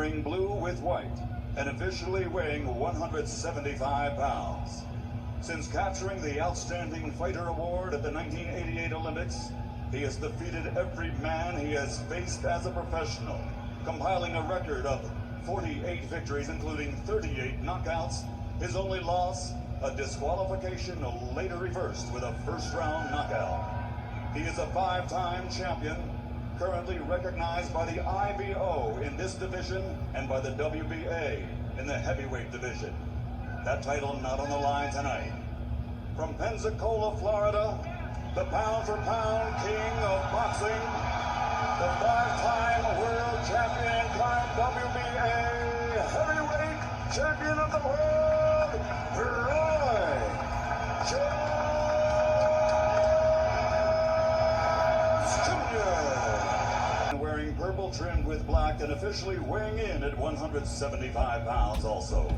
wearing blue with white and officially weighing 175 pounds. Since capturing the Outstanding Fighter Award at the 1988 Olympics, he has defeated every man he has faced as a professional, compiling a record of 48 victories, including 38 knockouts. His only loss, a disqualification later reversed with a first-round knockout. He is a 5-time champion, currently recognized by the IBO in this division and by the WBA in the heavyweight division. That title not on the line tonight. From Pensacola, Florida, the pound-for-pound king of boxing, the 5-time world champion, current WBA heavyweight champion of the world, Roy Jones Jr. Wearing purple trimmed with black and officially weighing in at 175 pounds also.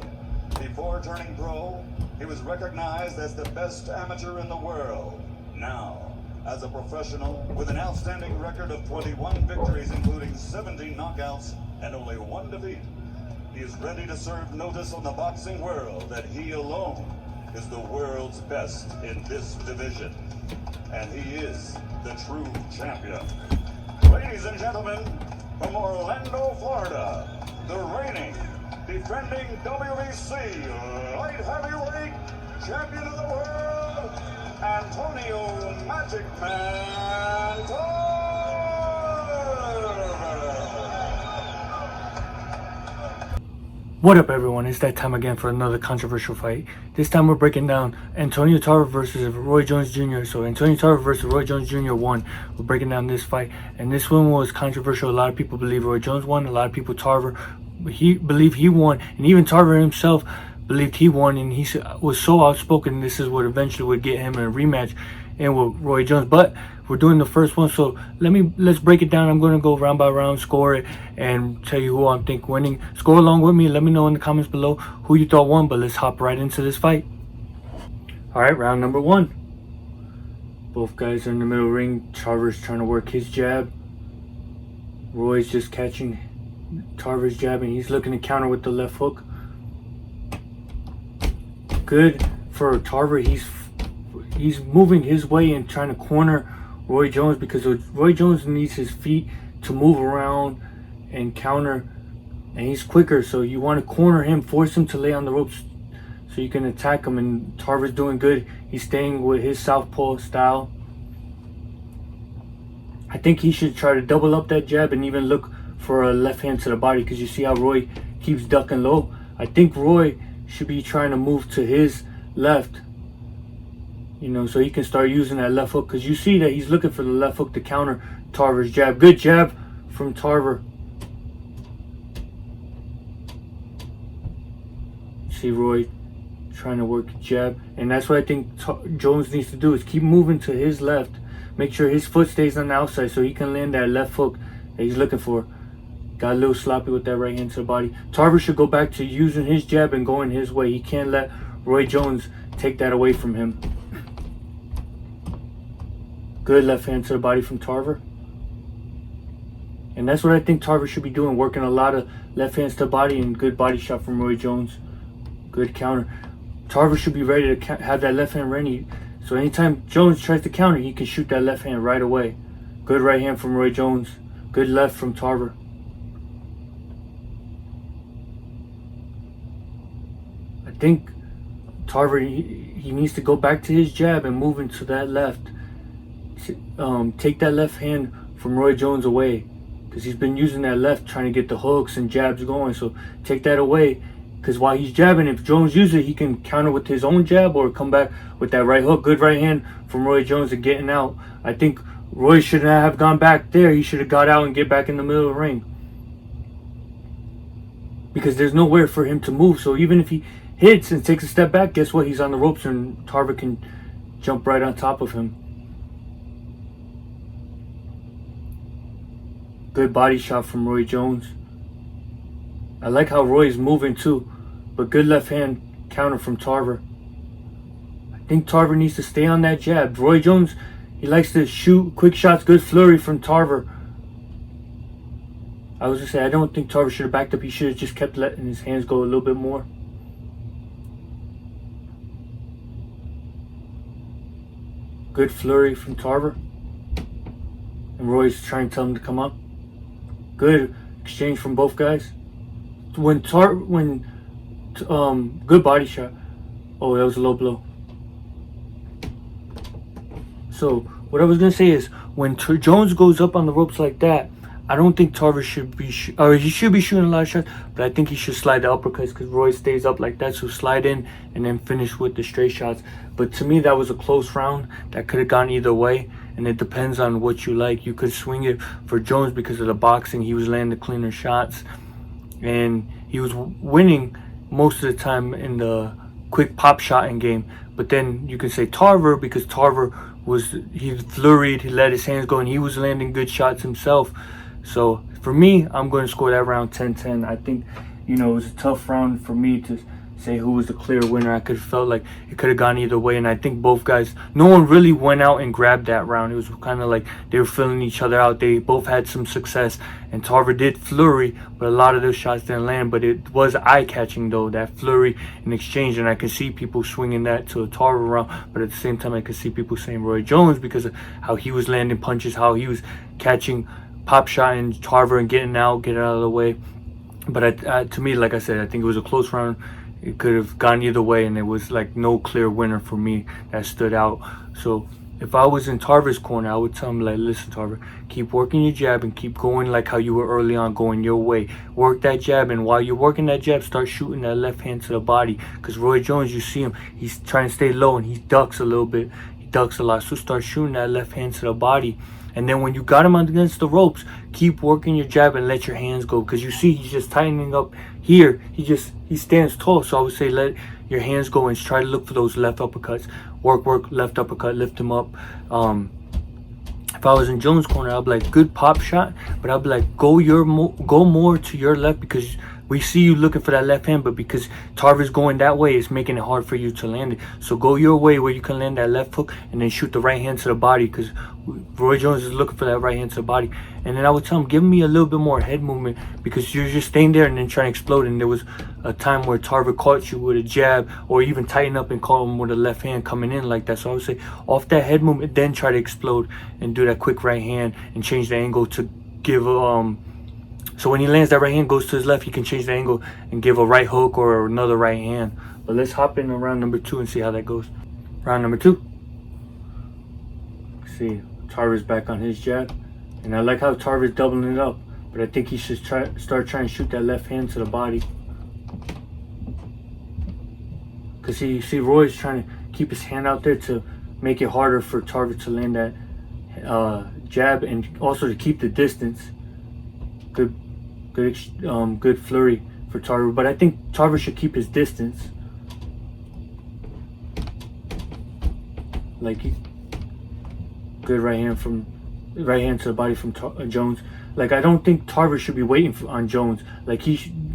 Before turning pro, he was recognized as the best amateur in the world. Now, as a professional with an outstanding record of 21 victories, including 17 knockouts and only 1 defeat, he is ready to serve notice on the boxing world that he alone is the world's best in this division. And he is the true champion. Ladies and gentlemen, from Orlando, Florida, the reigning, defending WBC light heavyweight champion of the world, Antonio Magic Man Tarver. What up, everyone? It's that time again for another controversial fight. This time we're breaking down Antonio Tarver versus Roy Jones Jr. So Antonio Tarver versus Roy Jones Jr. won. We're breaking down this fight, and this one was controversial. A lot of people believe Roy Jones won. A lot of people Tarver believe he won, and even Tarver himself believed he won, and he was so outspoken this is what eventually would get him a rematch and with Roy Jones. But we're doing the first one, so let's break it down. I'm going to go round by round, score it, and tell you who I think winning. Score along with me. Let me know in the comments below who you thought won, but let's hop right into this fight. All right, round number 1. Both guys are in the middle ring. Tarver's trying to work his jab. Roy's just catching Tarver's jab, and he's looking to counter with the left hook. Good for Tarver. He's moving his way and trying to corner Roy Jones, because Roy Jones needs his feet to move around and counter, and he's quicker, so you want to corner him, force him to lay on the ropes so you can attack him. And Tarver's doing good. He's staying with his southpaw style. I think he should try to double up that jab and even look for a left hand to the body, because you see how Roy keeps ducking low. I think Roy should be trying to move to his left, so he can start using that left hook, because you see that he's looking for the left hook to counter Tarver's jab. Good jab from Tarver. See Roy trying to work a jab, and that's what I think Jones needs to do, is keep moving to his left. Make sure his foot stays on the outside so he can land that left hook that he's looking for. Got a little sloppy with that right hand to the body. Tarver should go back to using his jab and going his way. He can't let Roy Jones take that away from him. Good left hand to the body from Tarver. And that's what I think Tarver should be doing, working a lot of left hands to the body, and good body shot from Roy Jones. Good counter. Tarver should be ready to have that left hand ready, so anytime Jones tries to counter, he can shoot that left hand right away. Good right hand from Roy Jones. Good left from Tarver. I think Tarver, he needs to go back to his jab and move into that left. Take that left hand from Roy Jones away, because he's been using that left trying to get the hooks and jabs going. So take that away, because while he's jabbing, if Jones uses it, he can counter with his own jab or come back with that right hook. Good right hand from Roy Jones and getting out. I think Roy should not have gone back there. He should have got out and get back in the middle of the ring, because there's nowhere for him to move. So even if he hits and takes a step back, guess what? He's on the ropes, and Tarver can jump right on top of him. Good body shot from Roy Jones. I like how Roy is moving too, but good left hand counter from Tarver. I think Tarver needs to stay on that jab. Roy Jones, he likes to shoot quick shots. Good flurry from Tarver. I was gonna say, I don't think Tarver should have backed up. He should have just kept letting his hands go a little bit more. Good flurry from Tarver. And Roy's trying to tell him to come up. Good exchange from both guys. Good body shot. Oh, that was a low blow. So what I was gonna say is, when Jones goes up on the ropes like that, I don't think Tarver should be, he should be shooting a lot of shots, but I think he should slide the uppercuts because Roy stays up like that. So slide in and then finish with the straight shots. But to me, that was a close round that could have gone either way, and it depends on what you like. You could swing it for Jones because of the boxing. He was landing cleaner shots, and he was winning most of the time in the quick pop shotting game. But then you can say Tarver, because Tarver he flurried, he let his hands go, and he was landing good shots himself. So for me, I'm going to score that round 10-10. I think, it was a tough round for me to say who was the clear winner. I could have felt like it could have gone either way, and I think both guys, no one really went out and grabbed that round. It was kind of like they were filling each other out. They both had some success, and Tarver did flurry, but a lot of those shots didn't land. But it was eye-catching though, that flurry in exchange, and I could see people swinging that to a Tarver round. But at the same time, I could see people saying Roy Jones because of how he was landing punches, how he was catching pop shot in Tarver and getting out of the way. But to me, like I said, I think it was a close round. It could have gone either way, and it was like no clear winner for me that stood out. So if I was in Tarver's corner, I would tell him, like, listen, Tarver, keep working your jab and keep going like how you were early on, going your way. Work that jab, and while you're working that jab, start shooting that left hand to the body. Because Roy Jones, you see him, he's trying to stay low, and he ducks a little bit. He ducks a lot. So start shooting that left hand to the body. And then when you got him against the ropes, keep working your jab and let your hands go. Because you see he's just tightening up here. He stands tall. So I would say let your hands go and try to look for those left uppercuts. Work, left uppercut, lift him up. If I was in Jones' corner, I'd be like, good pop shot. But I'd be like, go more to your left, because we see you looking for that left hand, but because Tarver's going that way, it's making it hard for you to land it. So go your way where you can land that left hook, and then shoot the right hand to the body, because Roy Jones is looking for that right hand to the body. And then I would tell him, give me a little bit more head movement, because you're just staying there and then trying to explode. And there was a time where Tarver caught you with a jab, or even tighten up and caught him with a left hand coming in like that. So I would say, off that head movement, then try to explode and do that quick right hand and change the angle to give so when he lands that right hand, goes to his left, he can change the angle and give a right hook or another right hand. But let's hop in round number 2 and see how that goes. Round number 2. See, Tarver's back on his jab. And I like how Tarver's doubling it up. But I think he should start trying to shoot that left hand to the body. Because you see Roy's trying to keep his hand out there to make it harder for Tarver to land that jab, and also to keep the distance. Good flurry for Tarver, but I think Tarver should keep his distance. Good right hand to the body from Jones. Like, I don't think Tarver should be waiting on Jones. Like,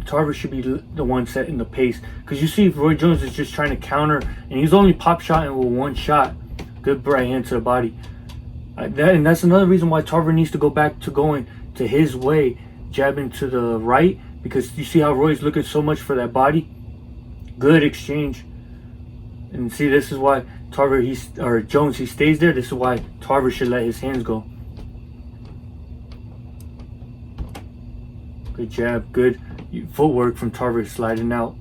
Tarver should be the one setting the pace, because you see Roy Jones is just trying to counter, and he's only pop shotting with one shot. Good right hand to the body. And that's another reason why Tarver needs to go back to going to his way, jabbing to the right, because you see how Roy's looking so much for that body. Good exchange. And see, this is why Jones, he stays there. This is why Tarver should let his hands go. Good jab, good footwork from Tarver, sliding out.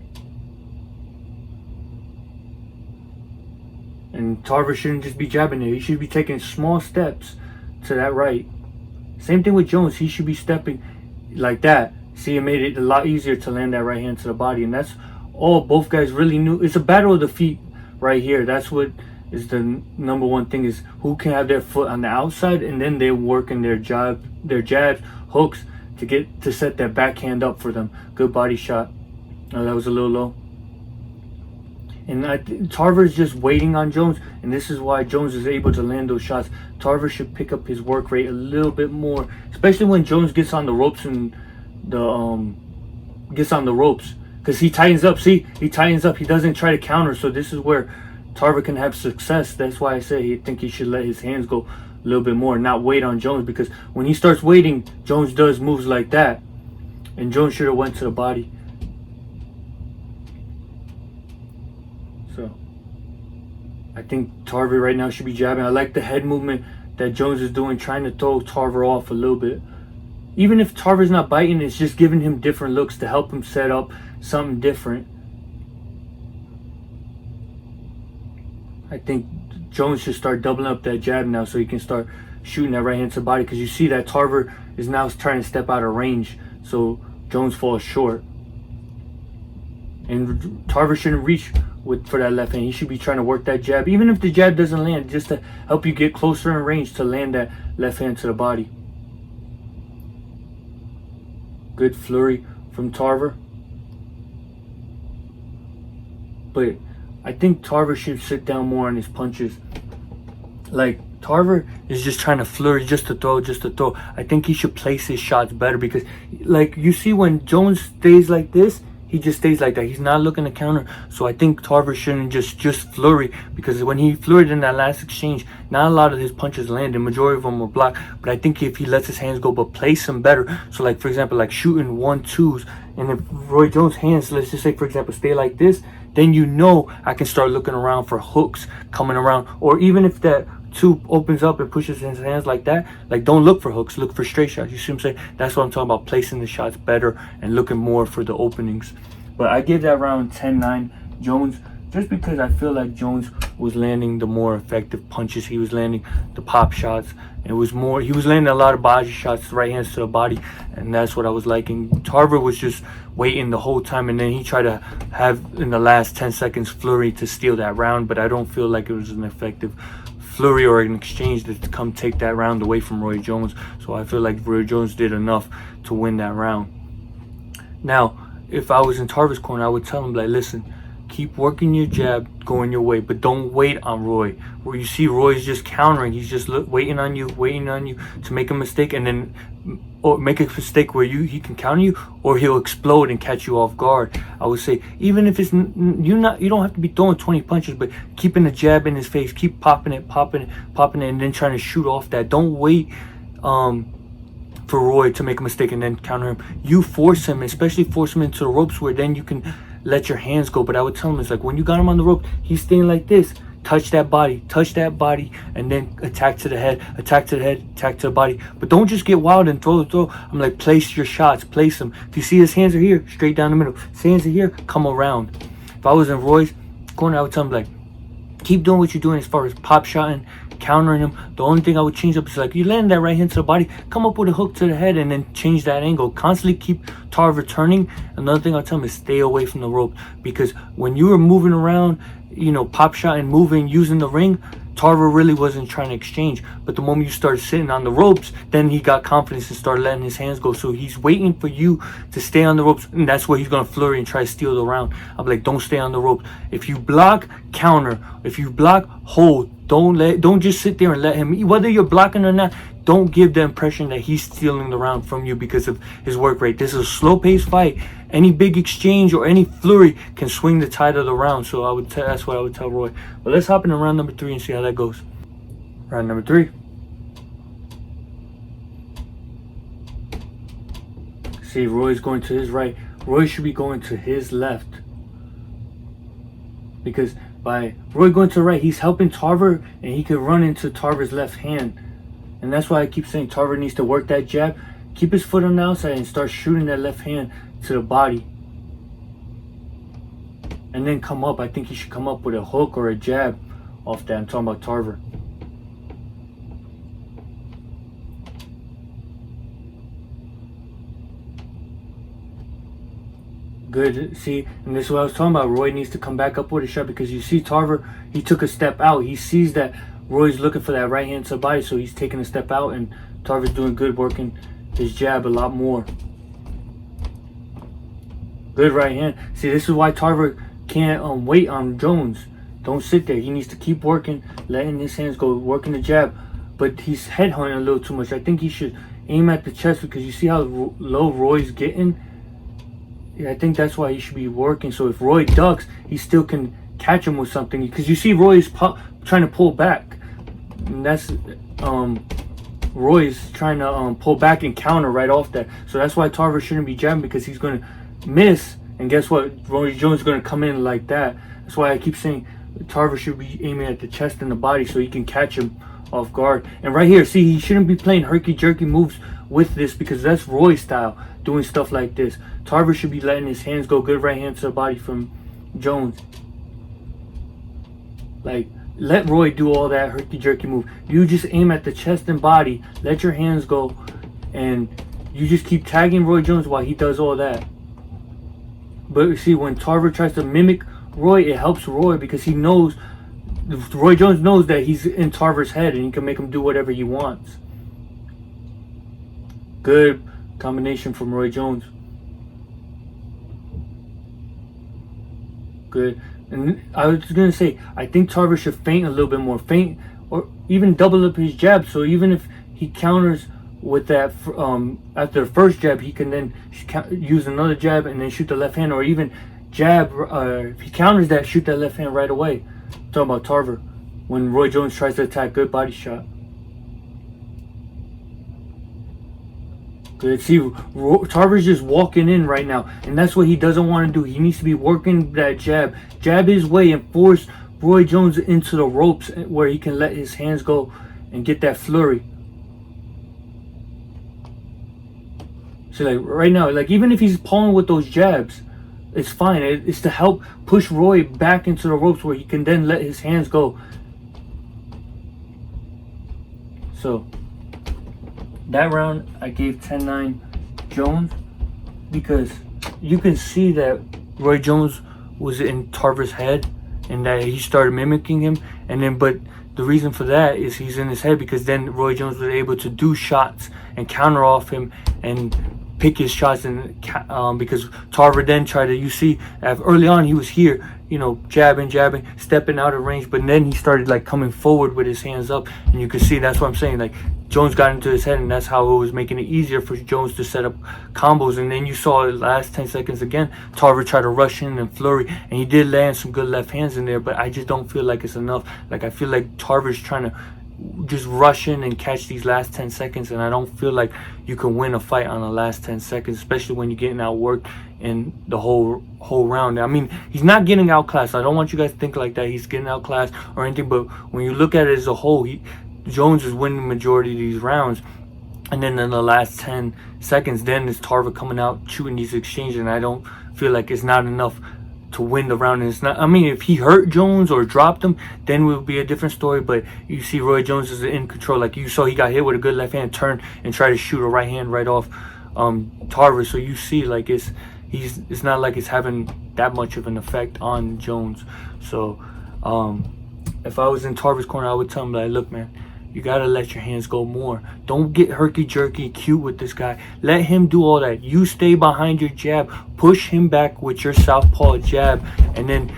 And Tarver shouldn't just be jabbing there. He should be taking small steps to that right. Same thing with Jones. He should be stepping like that. See, it made it a lot easier to land that right hand to the body. And that's all both guys really knew. It's a battle of the feet right here. That's what is the number one thing, is who can have their foot on the outside, and then they're working their jabs, hooks to set that backhand up for them. Good body shot. Oh, that was a little low. And Tarver's just waiting on Jones, and this is why Jones is able to land those shots. Tarver should pick up his work rate a little bit more, especially when Jones gets on the ropes because he tightens up. See, he tightens up. He doesn't try to counter. So this is where Tarver can have success. That's why I say I think he should let his hands go a little bit more, not wait on Jones, because when he starts waiting, Jones does moves like that, and Jones should have went to the body. So I think Tarver right now should be jabbing. I like the head movement that Jones is doing, trying to throw Tarver off a little bit. Even if Tarver's not biting, it's just giving him different looks to help him set up something different. I think Jones should start doubling up that jab now so he can start shooting that right hand to the body, because you see that Tarver is now trying to step out of range, so Jones falls short. And Tarver shouldn't reach for that left hand. He should be trying to work that jab, even if the jab doesn't land, just to help you get closer in range to land that left hand to the body. Good flurry from Tarver. But I think Tarver should sit down more on his punches. Like, Tarver is just trying to flurry just to throw. I think he should place his shots better, because like you see when Jones stays like this, he just stays like that. He's not looking to counter. So I think Tarver shouldn't just flurry, because when he flurried in that last exchange, not a lot of his punches landed. Majority of them were blocked. But I think if he lets his hands go but place them better, so like for example, like shooting 1-2s, and if Roy Jones' hands, let's just say for example, stay like this, then you know I can start looking around for hooks coming around. Or even if that 2 opens up and pushes his hands like that, like don't look for hooks, look for straight shots. You see what I'm saying? That's what I'm talking about, placing the shots better and looking more for the openings. But I give that round 10-9 Jones, just because I feel like Jones was landing the more effective punches. He was landing the pop shots. It was more, he was landing a lot of body shots, right hands to the body, and that's what I was liking. Tarver was just waiting the whole time, and then he tried to have in the last 10 seconds flurry to steal that round, but I don't feel like it was an effective flurry or an exchange to come take that round away from Roy Jones. So I feel like Roy Jones did enough to win that round. Now, if I was in Tarver's corner, I would tell him, like, listen, keep working your jab going your way, but don't wait on Roy. Where you see Roy's just countering, he's just waiting on you to make a mistake, and then or make a mistake where he can counter you, or he'll explode and catch you off guard. I would say, even if it's you don't have to be throwing 20 punches, but keeping the jab in his face, keep popping it, and then trying to shoot off that. Don't wait for Roy to make a mistake and then counter him. You force him, especially force him into the ropes, where then you can let your hands go. But I would tell him, it's like when you got him on the rope, he's staying like this. Touch that body, and then attack to the head, attack to the body. But don't just get wild and throw. I'm like, place your shots, place them. If you see his hands are here, straight down the middle. His hands are here, come around. If I was in Roy's corner, I would tell him, like, keep doing what you're doing as far as pop shotting, countering him. The only thing I would change up is, like, you land that right hand to the body, come up with a hook to the head, and then change that angle. Constantly keep Tarver turning. Another thing I'll tell him is stay away from the rope, because when you were moving around, pop shot and moving, using the ring, Tarver really wasn't trying to exchange. But the moment you started sitting on the ropes, then he got confidence and started letting his hands go. So he's waiting for you to stay on the ropes, and that's where he's going to flurry and try to steal the round. I'm like, don't stay on the ropes. If you block, counter. If you block, hold. Don't just sit there and let him, whether you're blocking or not, don't give the impression that he's stealing the round from you because of his work rate. This is a slow-paced fight. Any big exchange or any flurry can swing the tide of the round. So that's what I would tell Roy. But let's hop into round number 3 and see how that goes. Round number 3. See, Roy's going to his right. Roy should be going to his left, because by Roy going to the right, he's helping Tarver, and he could run into Tarver's left hand. And that's why I keep saying Tarver needs to work that jab, keep his foot on the outside, and start shooting that left hand to the body. And then come up. I think he should come up with a hook or a jab off that. I'm talking about Tarver. Good. See, and this is what I was talking about. Roy needs to come back up with a shot, because you see Tarver, he took a step out. He sees that Roy's looking for that right hand to the body, so he's taking a step out, and Tarver's doing good, working his jab a lot more. Good right hand. See, this is why Tarver can't wait on Jones. Don't sit there. He needs to keep working, letting his hands go, working the jab. But he's headhunting a little too much. I think he should aim at the chest, because you see how low Roy's getting. Yeah, I think that's why he should be working. So if Roy ducks, he still can catch him with something. Because you see Roy is trying to pull back. And that's Roy's trying to pull back and counter right off that. So that's why Tarver shouldn't be jabbing, because he's going to miss. And guess what? Roy Jones is going to come in like that. That's why I keep saying Tarver should be aiming at the chest and the body so he can catch him off guard. And right here, see, he shouldn't be playing herky-jerky moves with this, because that's Roy style, doing stuff like this. Tarver should be letting his hands go. Good right hand to the body from Jones. Like, let Roy do all that herky-jerky move. You just aim at the chest and body, let your hands go, and you just keep tagging Roy Jones while he does all that. But you see, when Tarver tries to mimic Roy, it helps Roy, because he knows, Roy Jones knows that he's in Tarver's head and he can make him do whatever he wants. Good combination from Roy Jones. Good. And I was going to say, I think Tarver should feint a little bit more. Feint, or even double up his jab. So even if he counters with that, after the first jab, he can then use another jab and then shoot the left hand. Or even jab, if he counters that, shoot that left hand right away. I'm talking about Tarver. When Roy Jones tries to attack, good body shot. Good. See, Tarver's just walking in right now, and that's what he doesn't want to do. He needs to be working that jab his way, and force Roy Jones into the ropes where he can let his hands go and get that flurry. See, like right now, like even if he's pulling with those jabs, it's fine. It's to help push Roy back into the ropes where he can then let his hands go. So that round, I gave 10-9 Jones, because you can see that Roy Jones was in Tarver's head and that he started mimicking him. And then, but the reason for that is he's in his head, because then Roy Jones was able to do shots and counter off him and pick his shots. And because Tarver then tried to, you see, early on he was here, you know, jabbing, stepping out of range, but then he started like coming forward with his hands up, and you could see, that's what I'm saying, like Jones got into his head, and that's how it was making it easier for Jones to set up combos. And then you saw the last 10 seconds again, Tarver tried to rush in and flurry, and he did land some good left hands in there, but I just don't feel like it's enough. Like I feel like Tarver's trying to just rush in and catch these last 10 seconds, and I don't feel like you can win a fight on the last 10 seconds, especially when you're getting outworked in the whole round. I mean, he's not getting outclassed. I don't want you guys to think like that he's getting outclassed or anything, but when you look at it as a whole, Jones is winning the majority of these rounds. And then in the last 10 seconds, then is Tarver coming out shooting these exchanges, and I don't feel like it's not enough to win the round. And it's not, I mean, if he hurt Jones or dropped him, then it would be a different story. But you see Roy Jones is in control. Like you saw, he got hit with a good left hand turn and tried to shoot a right hand right off Tarver. So you see, like it's not like it's having that much of an effect on Jones. So if I was in Tarver's corner, I would tell him, like, look, man, you gotta let your hands go more. Don't get herky-jerky cute with this guy. Let him do all that. You stay behind your jab. Push him back with your southpaw jab. And then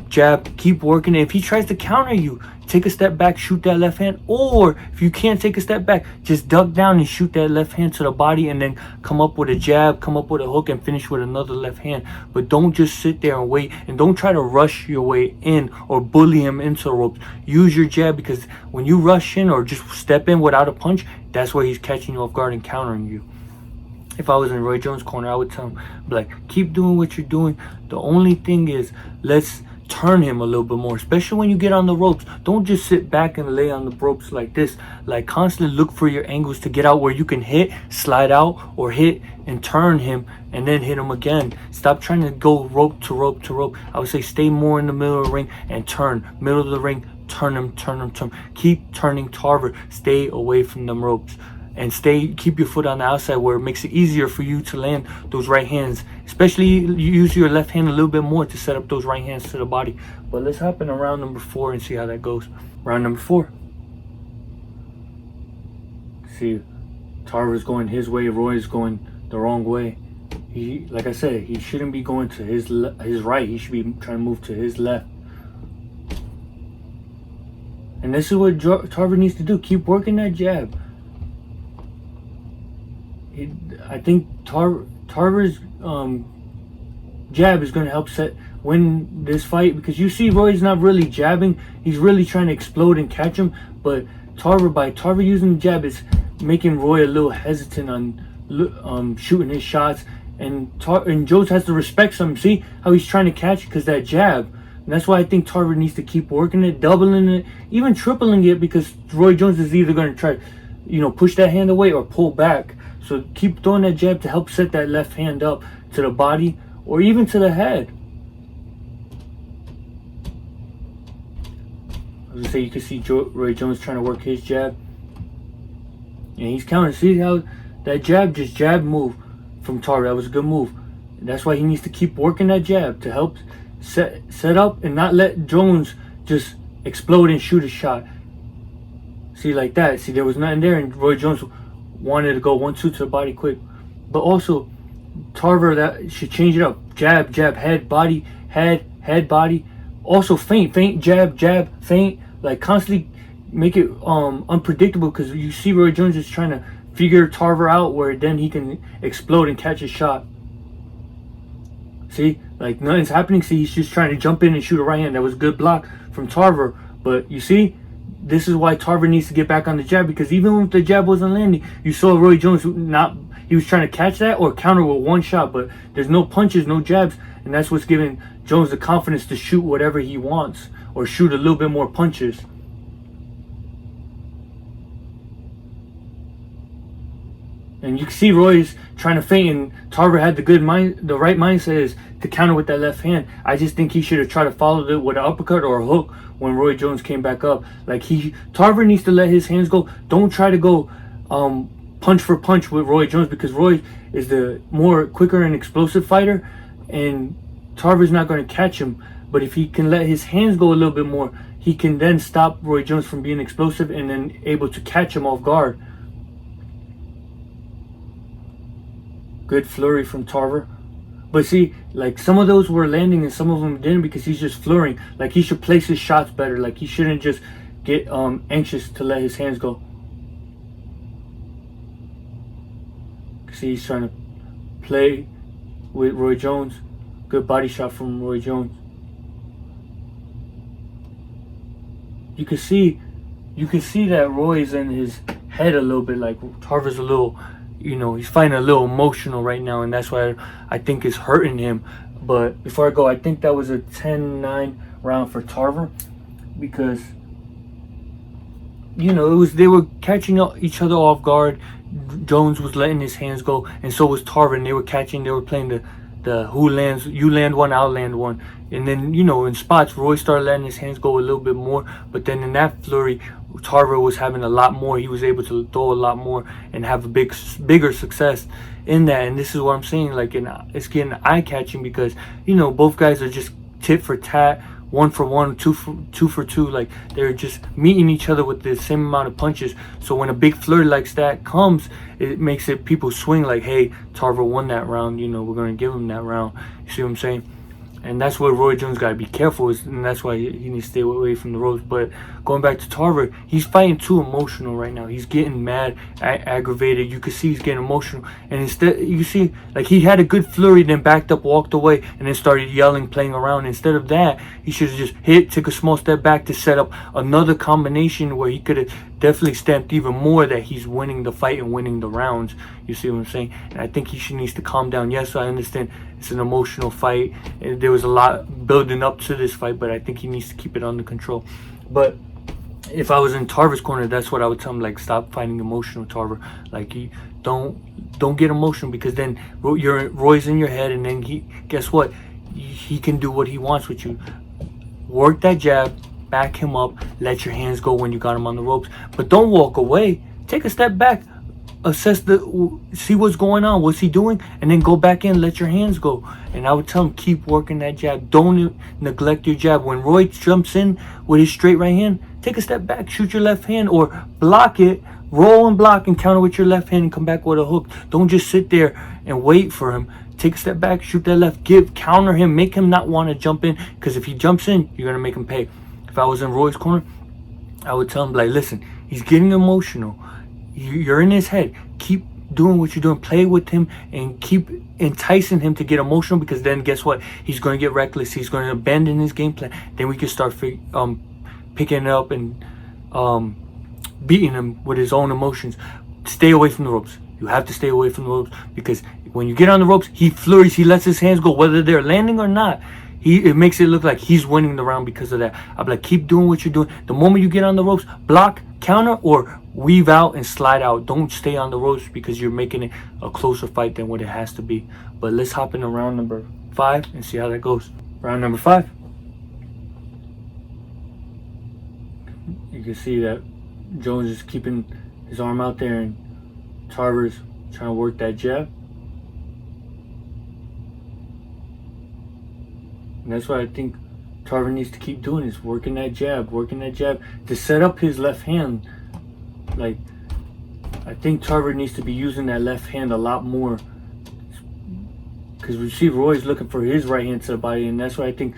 jab, keep working it. If he tries to counter you, take a step back, shoot that left hand. Or if you can't take a step back, just duck down and shoot that left hand to the body, and then come up with a jab, come up with a hook, and finish with another left hand. But don't just sit there and wait, and don't try to rush your way in or bully him into the ropes. Use your jab, because when you rush in or just step in without a punch, that's where he's catching you off guard and countering you. If I was in Roy Jones' corner, I would tell him, like, keep doing what you're doing. The only thing is, let's turn him a little bit more, especially when you get on the ropes. Don't just sit back and lay on the ropes like this. Like, constantly look for your angles to get out where you can hit, slide out, or hit and turn him, and then hit him again. Stop trying to go rope to rope to rope. I would say stay more in the middle of the ring and turn. Middle of the ring, turn him. Keep turning Tarver. Stay away from them ropes. And keep your foot on the outside where it makes it easier for you to land those right hands. Especially you use your left hand a little bit more to set up those right hands to the body. But let's hop into round number 4 and see how that goes. Round number 4. See, Tarver's going his way, Roy's going the wrong way. He, like I said, he shouldn't be going to his right. He should be trying to move to his left. And this is what Tarver needs to do. Keep working that jab. I think Tarver's jab is going to help win this fight, because you see Roy's not really jabbing. He's really trying to explode and catch him. But Tarver using the jab is making Roy a little hesitant on shooting his shots. And Jones has to respect some. See how he's trying to catch because that jab. And that's why I think Tarver needs to keep working it, doubling it, even tripling it, because Roy Jones is either going to try, push that hand away or pull back. So keep throwing that jab to help set that left hand up to the body or even to the head. I was going to say, you can see Roy Jones trying to work his jab. And he's counting. See how that jab move from Tarver. That was a good move. And that's why he needs to keep working that jab to help set up and not let Jones just explode and shoot a shot. See, like that. See, there was nothing there, and Roy Jones wanted to go 1-2 to the body quick. But also, Tarver, that should change it up. Jab, head, body, head, body. Also feint, jab, feint. Like constantly make it unpredictable, because you see Roy Jones is trying to figure Tarver out where then he can explode and catch a shot. See, like nothing's happening. See, he's just trying to jump in and shoot a right hand. That was a good block from Tarver. But you see, this is why Tarver needs to get back on the jab, because even if the jab wasn't landing, you saw Roy Jones he was trying to catch that or counter with one shot, but there's no punches, no jabs, and that's what's giving Jones the confidence to shoot whatever he wants or shoot a little bit more punches. And you can see Roy's trying to feint, and Tarver had the right mindset is to counter with that left hand. I just think he should have tried to follow it with an uppercut or a hook when Roy Jones came back up. Like Tarver needs to let his hands go. Don't try to go punch for punch with Roy Jones, because Roy is the more quicker and explosive fighter, and Tarver's not going to catch him. But if he can let his hands go a little bit more, he can then stop Roy Jones from being explosive and then able to catch him off guard. Good flurry from Tarver. But see, like some of those were landing and some of them didn't, because he's just flurrying. Like he should place his shots better. Like he shouldn't just get anxious to let his hands go. See, he's trying to play with Roy Jones. Good body shot from Roy Jones. You can see that Roy's in his head a little bit. Like Tarver's a little, he's fighting a little emotional right now, and that's why I think it's hurting him. But before I go, I think that was a 10-9 round for Tarver, because they were catching each other off guard. Jones was letting his hands go, and so was Tarver, and they were playing the you land one, I'll land one. And then, in spots, Roy started letting his hands go a little bit more, but then in that flurry, Tarver was having a lot more. He was able to throw a lot more and have a bigger success in that. And this is what I'm saying, like, it's getting eye-catching, because, both guys are just tit for tat, 1 for 1, 2 for 2. Like, they're just meeting each other with the same amount of punches. So when a big flurry like that comes, it makes people swing like, hey, Tarver won that round, we're going to give him that round. You see what I'm saying? And that's where Roy Jones got to be careful, and that's why he needs to stay away from the ropes. But going back to Tarver, he's fighting too emotional right now. He's getting mad, aggravated. You can see he's getting emotional. And instead, you see, like, he had a good flurry, then backed up, walked away, and then started yelling, playing around. Instead of that, he should have just took a small step back to set up another combination where he could have definitely stamped even more that he's winning the fight and winning the rounds. You see what I'm saying? And I think he needs to calm down. Yes, I understand it's an emotional fight, and there was a lot building up to this fight, but I think he needs to keep it under control. But if I was in Tarver's corner, that's what I would tell him, like, stop fighting emotional, Tarver. Like, don't get emotional, because then Roy's in your head, and then guess what? He can do what he wants with you. Work that jab, back him up, let your hands go when you got him on the ropes, but don't walk away. Take a step back, see what's going on, what's he doing, and then go back in, let your hands go. And I would tell him, keep working that jab. Don't neglect your jab. When Roy jumps in with his straight right hand, take a step back, shoot your left hand, or block it, roll and block and counter with your left hand and come back with a hook. Don't just sit there and wait for him. Take a step back, shoot that left, counter him, make him not want to jump in, because if he jumps in, you're going to make him pay. If I was in Roy's corner, I would tell him, like, listen, he's getting emotional. You're in his head. Keep doing what you're doing. Play with him and keep enticing him to get emotional, because then guess what? He's going to get reckless. He's going to abandon his game plan. Then we can start picking it up and beating him with his own emotions. stay away from the ropes. You have to stay away from the ropes, because when you get on the ropes, he flurries, he lets his hands go, whether they're landing or not. It makes it look like he's winning the round because of that. I'm like, keep doing what you're doing. The moment you get on the ropes, block, counter, or weave out and slide out. Don't stay on the ropes, because you're making it a closer fight than what it has to be. But let's hop into round number 5 and see how that goes. Round number 5. You can see that Jones is keeping his arm out there, and Tarver's trying to work that jab. And that's what I think Tarver needs to keep doing, is working that jab to set up his left hand. Like, I think Tarver needs to be using that left hand a lot more, because we see Roy's looking for his right hand to the body, and that's what I think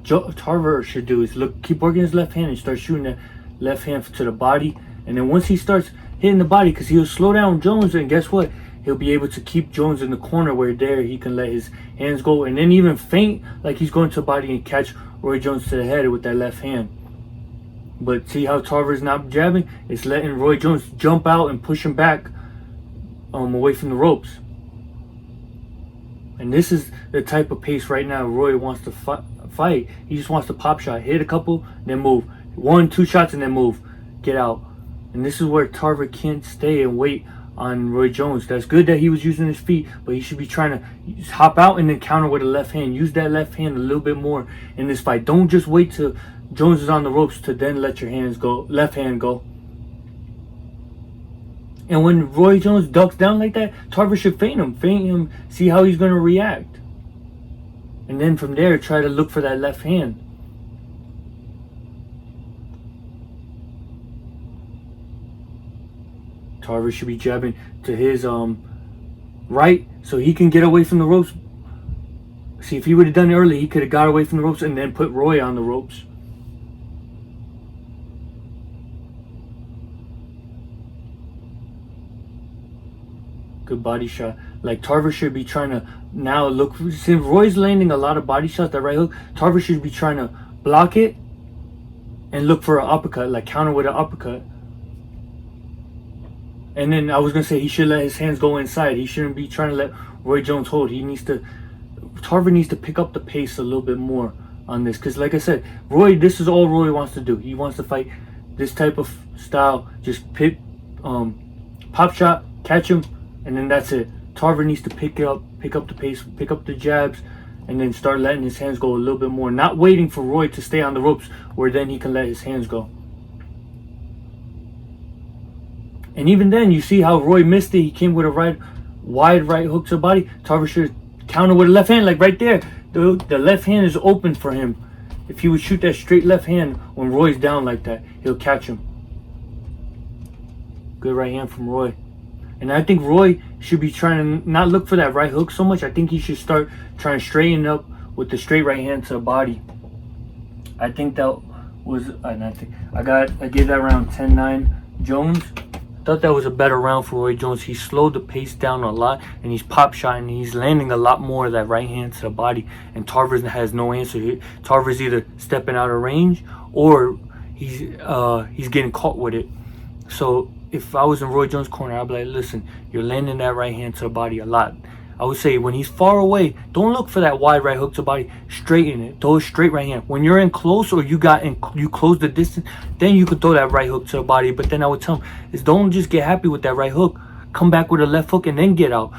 Tarver should do, is keep working his left hand and start shooting that left hand to the body. And then once he starts hitting the body, because he'll slow down Jones, and guess what? He'll be able to keep Jones in the corner where there he can let his hands go, and then even feint like he's going to the body and catch Roy Jones to the head with that left hand. But see how Tarver's not jabbing? It's letting Roy Jones jump out and push him back away from the ropes. And this is the type of pace right now Roy wants to fight. He just wants to pop shot, hit a couple, then move. 1-2 shots and then move. Get out. And this is where Tarver can't stay and wait on Roy Jones. That's good that he was using his feet, but he should be trying to just hop out and then counter with a left hand. Use that left hand a little bit more in this fight. Don't just wait till Jones is on the ropes to then let your hands go, left hand go. And when Roy Jones ducks down like that, Tarver should feint him, see how he's going to react. And then from there, try to look for that left hand. Tarver should be jabbing to his right, so he can get away from the ropes. See, if he would have done it early, he could have got away from the ropes and then put Roy on the ropes. Good body shot. Like, Tarver should be trying to now look. Since Roy's landing a lot of body shots, that right hook, Tarver should be trying to block it and look for an uppercut, like counter with an uppercut. And then I was going to say he should let his hands go inside. He shouldn't be trying to let Roy Jones hold. Tarver needs to pick up the pace a little bit more on this. Because like I said, this is all Roy wants to do. He wants to fight this type of style. Just pop shot, catch him, and then that's it. Tarver needs to pick up the pace, pick up the jabs, and then start letting his hands go a little bit more. Not waiting for Roy to stay on the ropes where then he can let his hands go. And even then, you see how Roy missed it. He came with a wide right hook to the body. Tarver should counter with a left hand, like right there. The left hand is open for him. If he would shoot that straight left hand when Roy's down like that, he'll catch him. Good right hand from Roy. And I think Roy should be trying to not look for that right hook so much. I think he should start trying to straighten up with the straight right hand to the body. I think that was, I gave that round 10-9 Jones. Thought that was a better round for Roy Jones. He slowed the pace down a lot, and he's pop shotting. He's landing a lot more of that right hand to the body, and Tarver has no answer. Tarver's either stepping out of range or he's getting caught with it. So if I was in Roy Jones' corner, I'd be like, listen, you're landing that right hand to the body a lot. I would say when he's far away, don't look for that wide right hook to the body. Straighten it. Throw a straight right hand. When you're in close or you close the distance, then you could throw that right hook to the body. But then I would tell him, don't just get happy with that right hook. Come back with a left hook and then get out.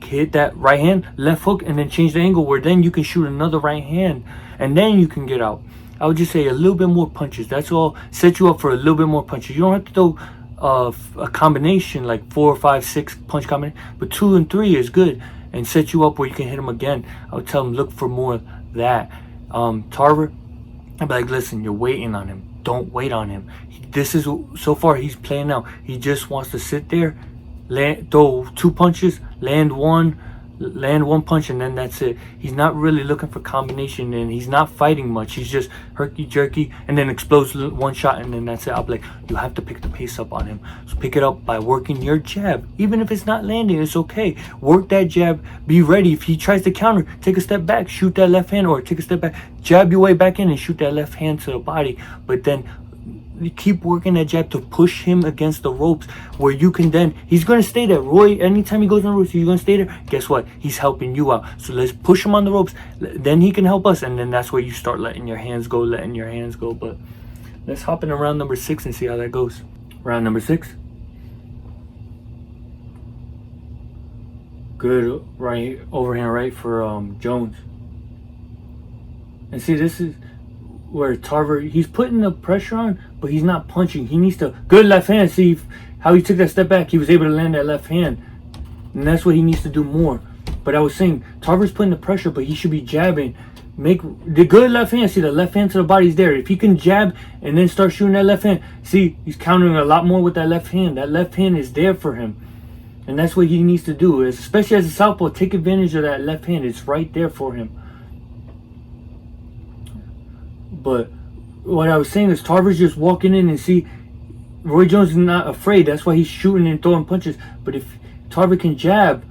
Hit that right hand, left hook, and then change the angle where then you can shoot another right hand and then you can get out. I would just say a little bit more punches. That's all. Set you up for a little bit more punches. You don't have to throw a combination like 4, 5, 6 punch combination, but 2 and 3 is good. And set you up where you can hit him again. I would tell him look for more of that. Tarver, I'd be like, listen, you're waiting on him. Don't wait on him. So far he's playing out. He just wants to sit there, throw 2 punches, land one punch, and then that's it. He's not really looking for combination, and he's not fighting much. He's just herky-jerky, and then explodes 1 shot, and then that's it. I'll be like, you have to pick the pace up on him. So pick it up by working your jab. Even if it's not landing, it's okay. Work that jab. Be ready. If he tries to counter, take a step back, shoot that left hand, or take a step back, jab your way back in and shoot that left hand to the body. But then keep working that jab to push him against the ropes, where you can then, he's going to stay there. Roy, anytime he goes on the ropes, he's going to stay there. Guess what? He's helping you out. So let's push him on the ropes. Then he can help us. And then that's where you start letting your hands go. But let's hop in round number 6 and see how that goes. Round number 6. Good right overhand right for Jones. And see, this is where Tarver, he's putting the pressure on, but he's not punching. He needs to, good left hand. See how he took that step back. He was able to land that left hand. And that's what he needs to do more. But I was saying, Tarver's putting the pressure, but he should be jabbing. Make the good left hand. See, the left hand to the body's there. If he can jab and then start shooting that left hand, see, he's countering a lot more with that left hand. That left hand is there for him. And that's what he needs to do, is, especially as a southpaw, take advantage of that left hand. It's right there for him. But what I was saying is Tarver's just walking in, and see, Roy Jones is not afraid. That's why he's shooting and throwing punches. But if Tarver can jab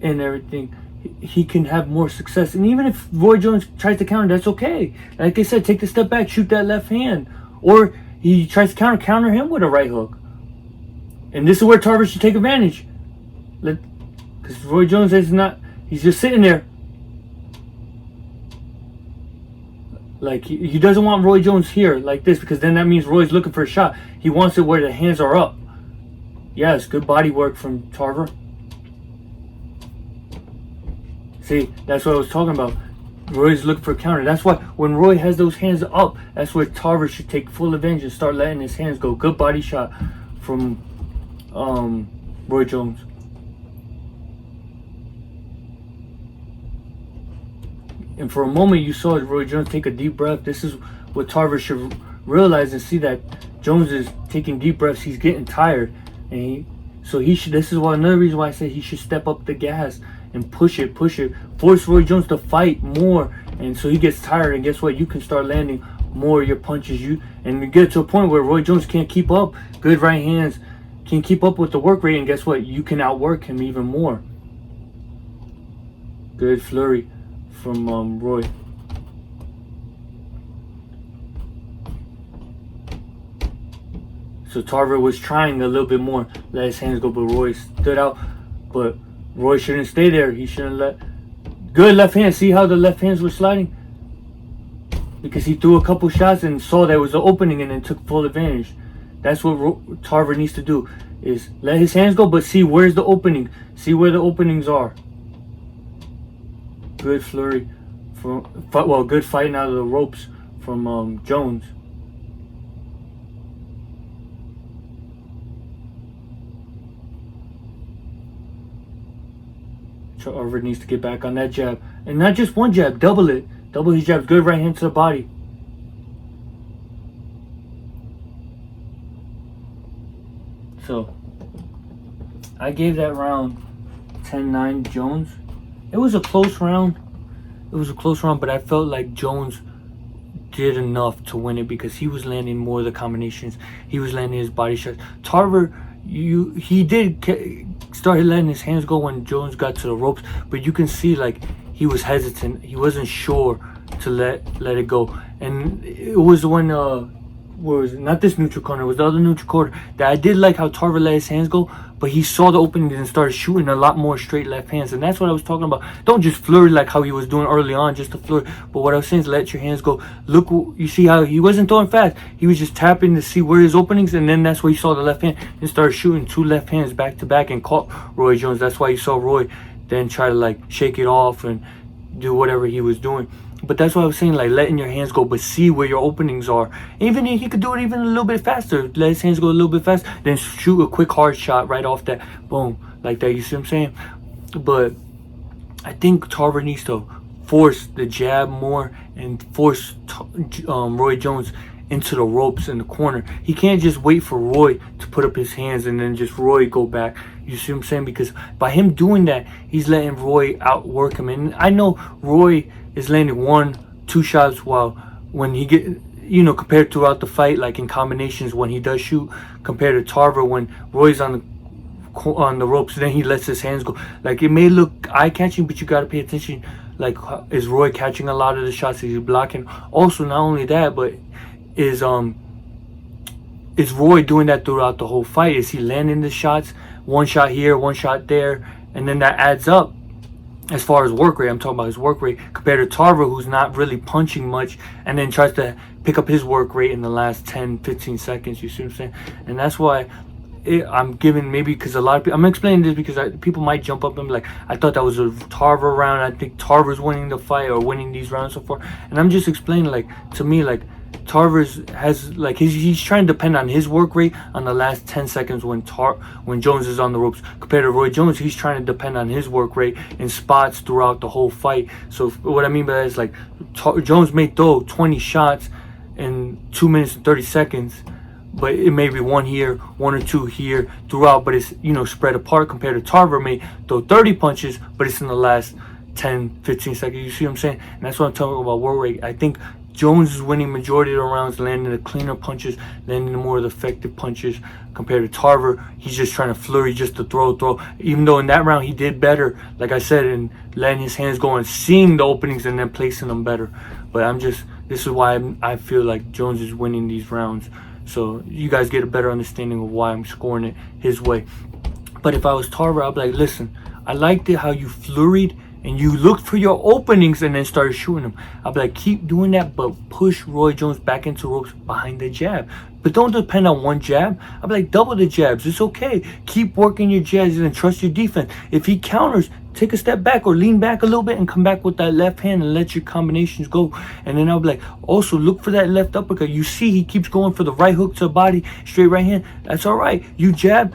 and everything, he can have more success. And even if Roy Jones tries to counter, that's okay. Like I said, take the step back, shoot that left hand. Or he tries to counter him with a right hook. And this is where Tarver should take advantage. Because Roy Jones is not, he's just sitting there. Like, he doesn't want Roy Jones here like this, because then that means Roy's looking for a shot. He wants it where the hands are up. Yes, good body work from Tarver. See, that's what I was talking about. Roy's looking for a counter. That's why when Roy has those hands up, that's where Tarver should take full advantage and start letting his hands go. Good body shot from Roy Jones. And for a moment, you saw Roy Jones take a deep breath. This is what Tarver should realize and see, that Jones is taking deep breaths. He's getting tired, and this is why, another reason why I said he should step up the gas and push it, force Roy Jones to fight more, and so he gets tired. And guess what? You can start landing more of your punches. And you get to a point where Roy Jones can't keep up. Good right hands can't keep up with the work rate, and guess what? You can outwork him even more. Good flurry from Roy. So Tarver was trying a little bit more, let his hands go, but Roy stood out. But Roy shouldn't stay there. He shouldn't let. Good left hand. See how the left hands were sliding? Because he threw a couple shots and saw there was an opening and then took full advantage. That's what Tarver needs to do, is let his hands go, but see where's the opening. See where the openings are. Good flurry good fighting out of the ropes from Jones. Tarver needs to get back on that jab, and not just one jab, double it. Double his jabs. Good right hand to the body. So I gave that round 10-9 Jones. It was a close round. But I felt like Jones did enough to win it, because he was landing more of the combinations. He was landing his body shots. Tarver, he did start letting his hands go when Jones got to the ropes, but you can see, like, he was hesitant. He wasn't sure to let it go. And it was when was not this neutral corner, it was the other neutral corner, that I did like how Tarver let his hands go, but he saw the opening and started shooting a lot more straight left hands. And that's what I was talking about. Don't just flurry like how he was doing early on, just to flurry. But what I was saying is, let your hands go. Look, you see how he wasn't throwing fast. He was just tapping to see where his openings, and then that's where he saw the left hand and started shooting two left hands back to back and caught Roy Jones. That's why you saw Roy then try to, like, shake it off and do whatever he was doing. But that's what I was saying, like, letting your hands go, but see where your openings are. Even he could do it even a little bit faster. Let his hands go a little bit faster, then shoot a quick hard shot right off that, boom, like that. You see what I'm saying? But I think Tarver needs to force the jab more and force Roy Jones into the ropes in the corner. He can't just wait for Roy to put up his hands and then just Roy go back. You see what I'm saying? Because by him doing that, he's letting Roy outwork him. And I know Roy is landing 1-2 shots when he get, compared throughout the fight, like in combinations when he does shoot, compared to Tarver when Roy's on the ropes, then he lets his hands go. Like, it may look eye-catching, but you got to pay attention. Like, is Roy catching a lot of the shots that he's blocking? Also, not only that, but is is Roy doing that throughout the whole fight? Is he landing the shots? One shot here, one shot there, and then that adds up as far as work rate. I'm talking about his work rate compared to Tarver, who's not really punching much and then tries to pick up his work rate in the last 10-15 seconds. You see what I'm saying? And that's why I'm giving, maybe because a lot of people, I'm explaining this because people might jump up and be like, I thought that was a Tarver round, I think Tarver's winning the fight or winning these rounds so far. And I'm just explaining, like, to me, like, Tarver's has, like, he's trying to depend on his work rate on the last 10 seconds when Jones is on the ropes. Compared to Roy Jones, he's trying to depend on his work rate in spots throughout the whole fight. So what I mean by that is, like, Jones may throw 20 shots in 2 minutes and 30 seconds, but it may be one here, one or two here throughout, but it's, you know, spread apart. Compared to Tarver may throw 30 punches, but it's in the last 10-15 seconds. You see what I'm saying? And that's what I'm talking about work rate. I think Jones is winning majority of the rounds, landing the cleaner punches, landing the more of the effective punches. Compared to Tarver, he's just trying to flurry just to throw. Even though in that round he did better, like I said, in letting his hands go and seeing the openings and then placing them better. But this is why I feel like Jones is winning these rounds. So you guys get a better understanding of why I'm scoring it his way. But if I was Tarver, I'd be like, listen, I liked it how you flurried and you looked for your openings and then started shooting them. I'll be like, keep doing that, but push Roy Jones back into ropes behind the jab. But don't depend on one jab. I'll be like, double the jabs. It's okay. Keep working your jabs and trust your defense. If he counters, take a step back or lean back a little bit and come back with that left hand and let your combinations go. And then I'll be like, also look for that left uppercut. You see he keeps going for the right hook to the body, straight right hand. That's all right. You jab,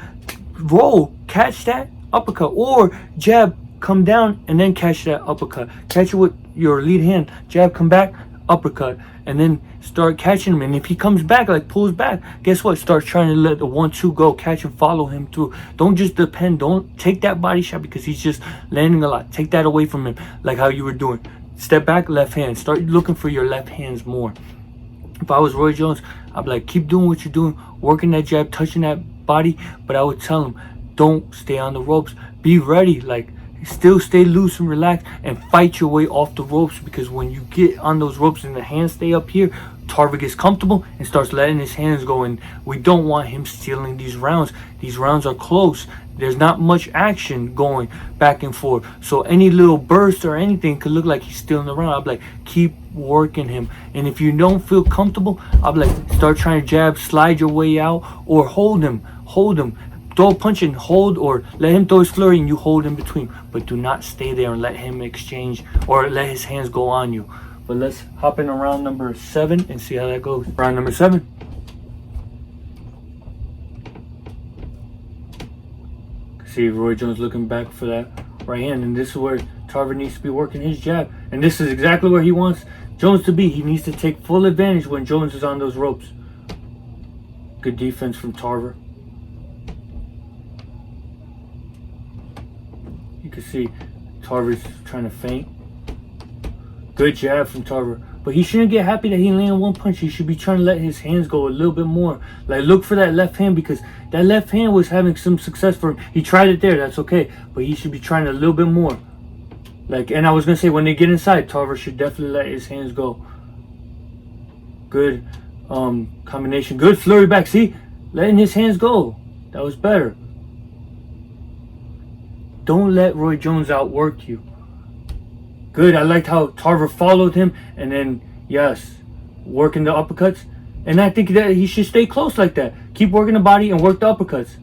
roll, catch that uppercut, or jab, come down and then catch that uppercut. Catch it with your lead hand, jab, come back, uppercut, and then start catching him. And if he comes back, like pulls back, guess what? Start trying to let the 1-2 go, catch and follow him through. Don't just depend, don't take that body shot because he's just landing a lot. Take that away from him, like how you were doing. Step back, left hand. Start looking for your left hands more. If I was Roy Jones, I'd be like, keep doing what you're doing, working that jab, touching that body. But I would tell him, don't stay on the ropes. Be ready, like, still stay loose and relaxed and fight your way off the ropes, because when you get on those ropes and the hands stay up here, Tarver gets comfortable and starts letting his hands go, and we don't want him stealing these rounds. These rounds are close. There's not much action going back and forth, so any little burst or anything could look like he's stealing the round. I'll be like, keep working him. And if you don't feel comfortable, I'll be like, start trying to jab, slide your way out, or hold him, throw a punch and hold, or let him throw his flurry and you hold in between. But do not stay there and let him exchange or let his hands go on you. But let's hop in round number 7 and see how that goes. Round number 7. See Roy Jones looking back for that right hand, and this is where Tarver needs to be working his jab. And this is exactly where he wants Jones to be. He needs to take full advantage when Jones is on those ropes. Good defense from Tarver. You can see Tarver's trying to feint. Good jab from Tarver. But he shouldn't get happy that he landed one punch. He should be trying to let his hands go a little bit more. Like, look for that left hand, because that left hand was having some success for him. He tried it there, that's okay. But he should be trying a little bit more. Like, and I was going to say, when they get inside, Tarver should definitely let his hands go. Good combination. Good flurry back. See? Letting his hands go. That was better. Don't let Roy Jones outwork you. Good. I liked how Tarver followed him and then, yes, working the uppercuts. And I think that he should stay close like that. Keep working the body and work the uppercuts.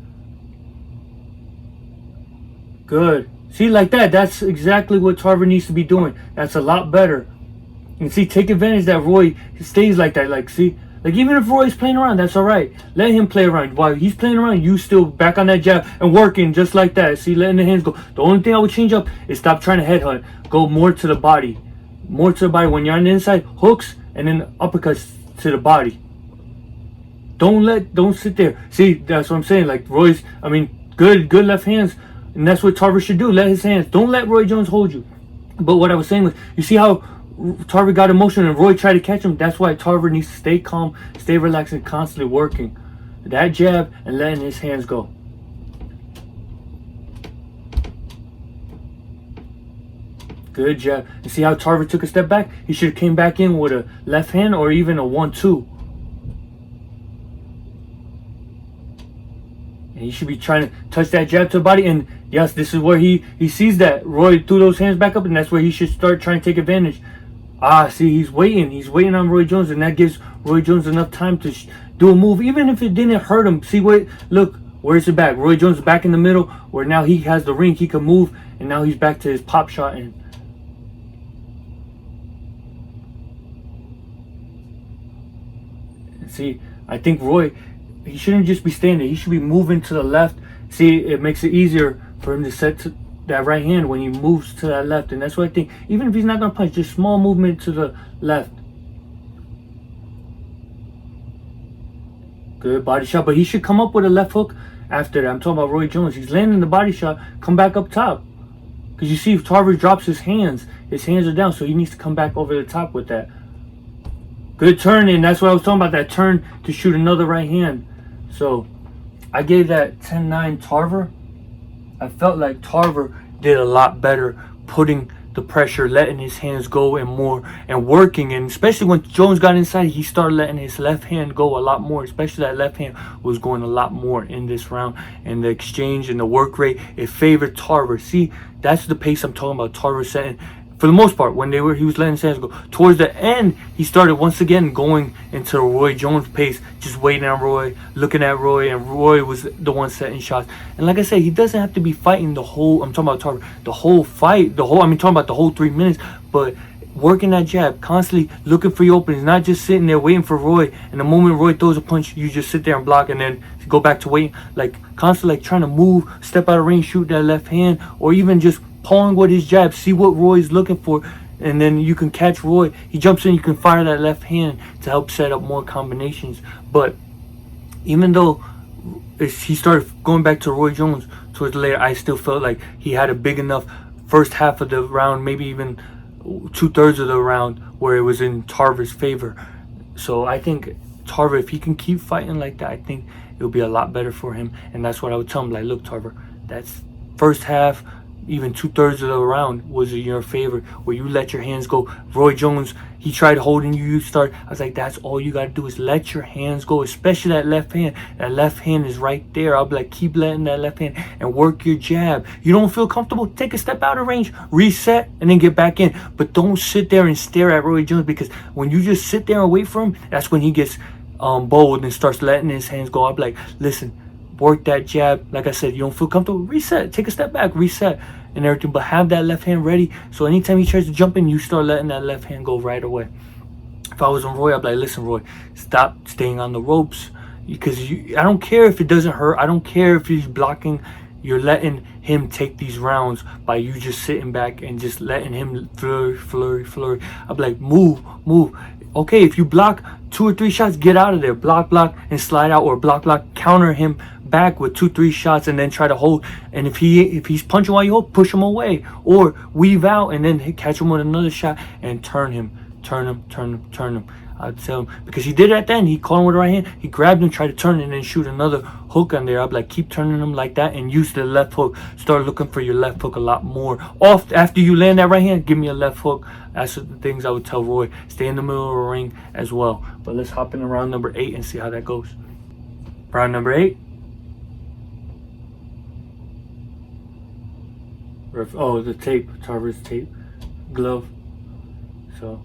Good. See, like that. That's exactly what Tarver needs to be doing. That's a lot better. And see, take advantage that Roy stays like that. Like, see, like, even if Roy's playing around, that's all right. Let him play around. While he's playing around, you still back on that jab and working just like that. See, letting the hands go. The only thing I would change up is stop trying to headhunt. Go more to the body. More to the body. When you're on the inside, hooks and then uppercuts to the body. Don't sit there. See, that's what I'm saying. Like, Roy's, good left hands. And that's what Tarver should do. Let his hands. Don't let Roy Jones hold you. But what I was saying was, you see how Tarver got emotional and Roy tried to catch him? That's why Tarver needs to stay calm, stay relaxed, and constantly working that jab and letting his hands go. Good jab. You see how Tarver took a step back? He should have came back in with a left hand or even a 1-2. And he should be trying to touch that jab to the body. And yes, this is where he sees that Roy threw those hands back up, and that's where he should start trying to take advantage. See, he's waiting on Roy Jones, and that gives Roy Jones enough time to do a move, even if it didn't hurt him. See what? Look, where's it back? Roy Jones is back in the middle, where now he has the ring, he can move, and now he's back to his pop shot. And see, I think Roy, he shouldn't just be standing. He should be moving to the left. See, it makes it easier for him to set to that right hand when he moves to that left. And that's what I think. Even if he's not going to punch, just small movement to the left. Good body shot. But he should come up with a left hook after that. I'm talking about Roy Jones. He's landing the body shot. Come back up top. Because you see, if Tarver drops his hands are down. So he needs to come back over the top with that. Good turn. And that's what I was talking about. That turn to shoot another right hand. So I gave that 10-9 Tarver. I felt like Tarver did a lot better putting the pressure, letting his hands go and more, and working. And especially when Jones got inside, he started letting his left hand go a lot more. Especially that left hand was going a lot more in this round. And the exchange and the work rate, it favored Tarver. See, that's the pace I'm talking about. Tarver setting. For the most part, when he was letting his hands go. Towards the end, he started once again going into Roy Jones' pace, just waiting on Roy, looking at Roy, and Roy was the one setting shots. And like I said, he doesn't have to be fighting the whole, I'm talking about Tarver, the whole fight, talking about the whole 3 minutes, but working that jab, constantly looking for your openings, not just sitting there waiting for Roy, and the moment Roy throws a punch, you just sit there and block and then go back to waiting, like constantly like trying to move, step out of range, shoot that left hand, or even just pulling with his jab, see what Roy's looking for, and then you can catch Roy. He jumps in, you can fire that left hand to help set up more combinations. But even though he started going back to Roy Jones towards the later, I still felt like he had a big enough first half of the round, maybe even 2/3 of the round, where it was in Tarver's favor. So I think Tarver, if he can keep fighting like that, I think it'll be a lot better for him. And that's what I would tell him, like, look, Tarver, that's first half, even 2/3 of the round was in your favor, where you let your hands go. Roy Jones, he tried holding you, you start. I was like, that's all you got to do is let your hands go, especially that left hand. That left hand is right there. I'll be like, keep letting that left hand and work your jab. You don't feel comfortable, take a step out of range, reset, and then get back in. But don't sit there and stare at Roy Jones, because when you just sit there and wait for him, that's when he gets bold and starts letting his hands go. I'll be like, listen, work that jab. Like I said, you don't feel comfortable, reset, take a step back, reset and everything, but have that left hand ready, so anytime he tries to jump in, you start letting that left hand go right away. If I was on Roy, I'd be like, listen, Roy, stop staying on the ropes, because I don't care if it doesn't hurt, I don't care if he's blocking, you're letting him take these rounds by you just sitting back and just letting him flurry. I'd be like, move. Okay, if you block 2 or 3 shots, get out of there. Block, and slide out, or block, counter him back with 2-3 shots, and then try to hold. And if he's punching while you hold, push him away, or weave out and then catch him with another shot and turn him. I'd tell him, because he did it at the end. He caught him with the right hand, he grabbed him, tried to turn it, and then shoot another hook on there. I'd be like, keep turning him like that and use the left hook. Start looking for your left hook a lot more. After you land that right hand, give me a left hook. That's the things I would tell Roy. Stay in the middle of the ring as well. But let's hop into round number 8 and see how that goes. Round number 8. The tape, Tarver's tape glove. So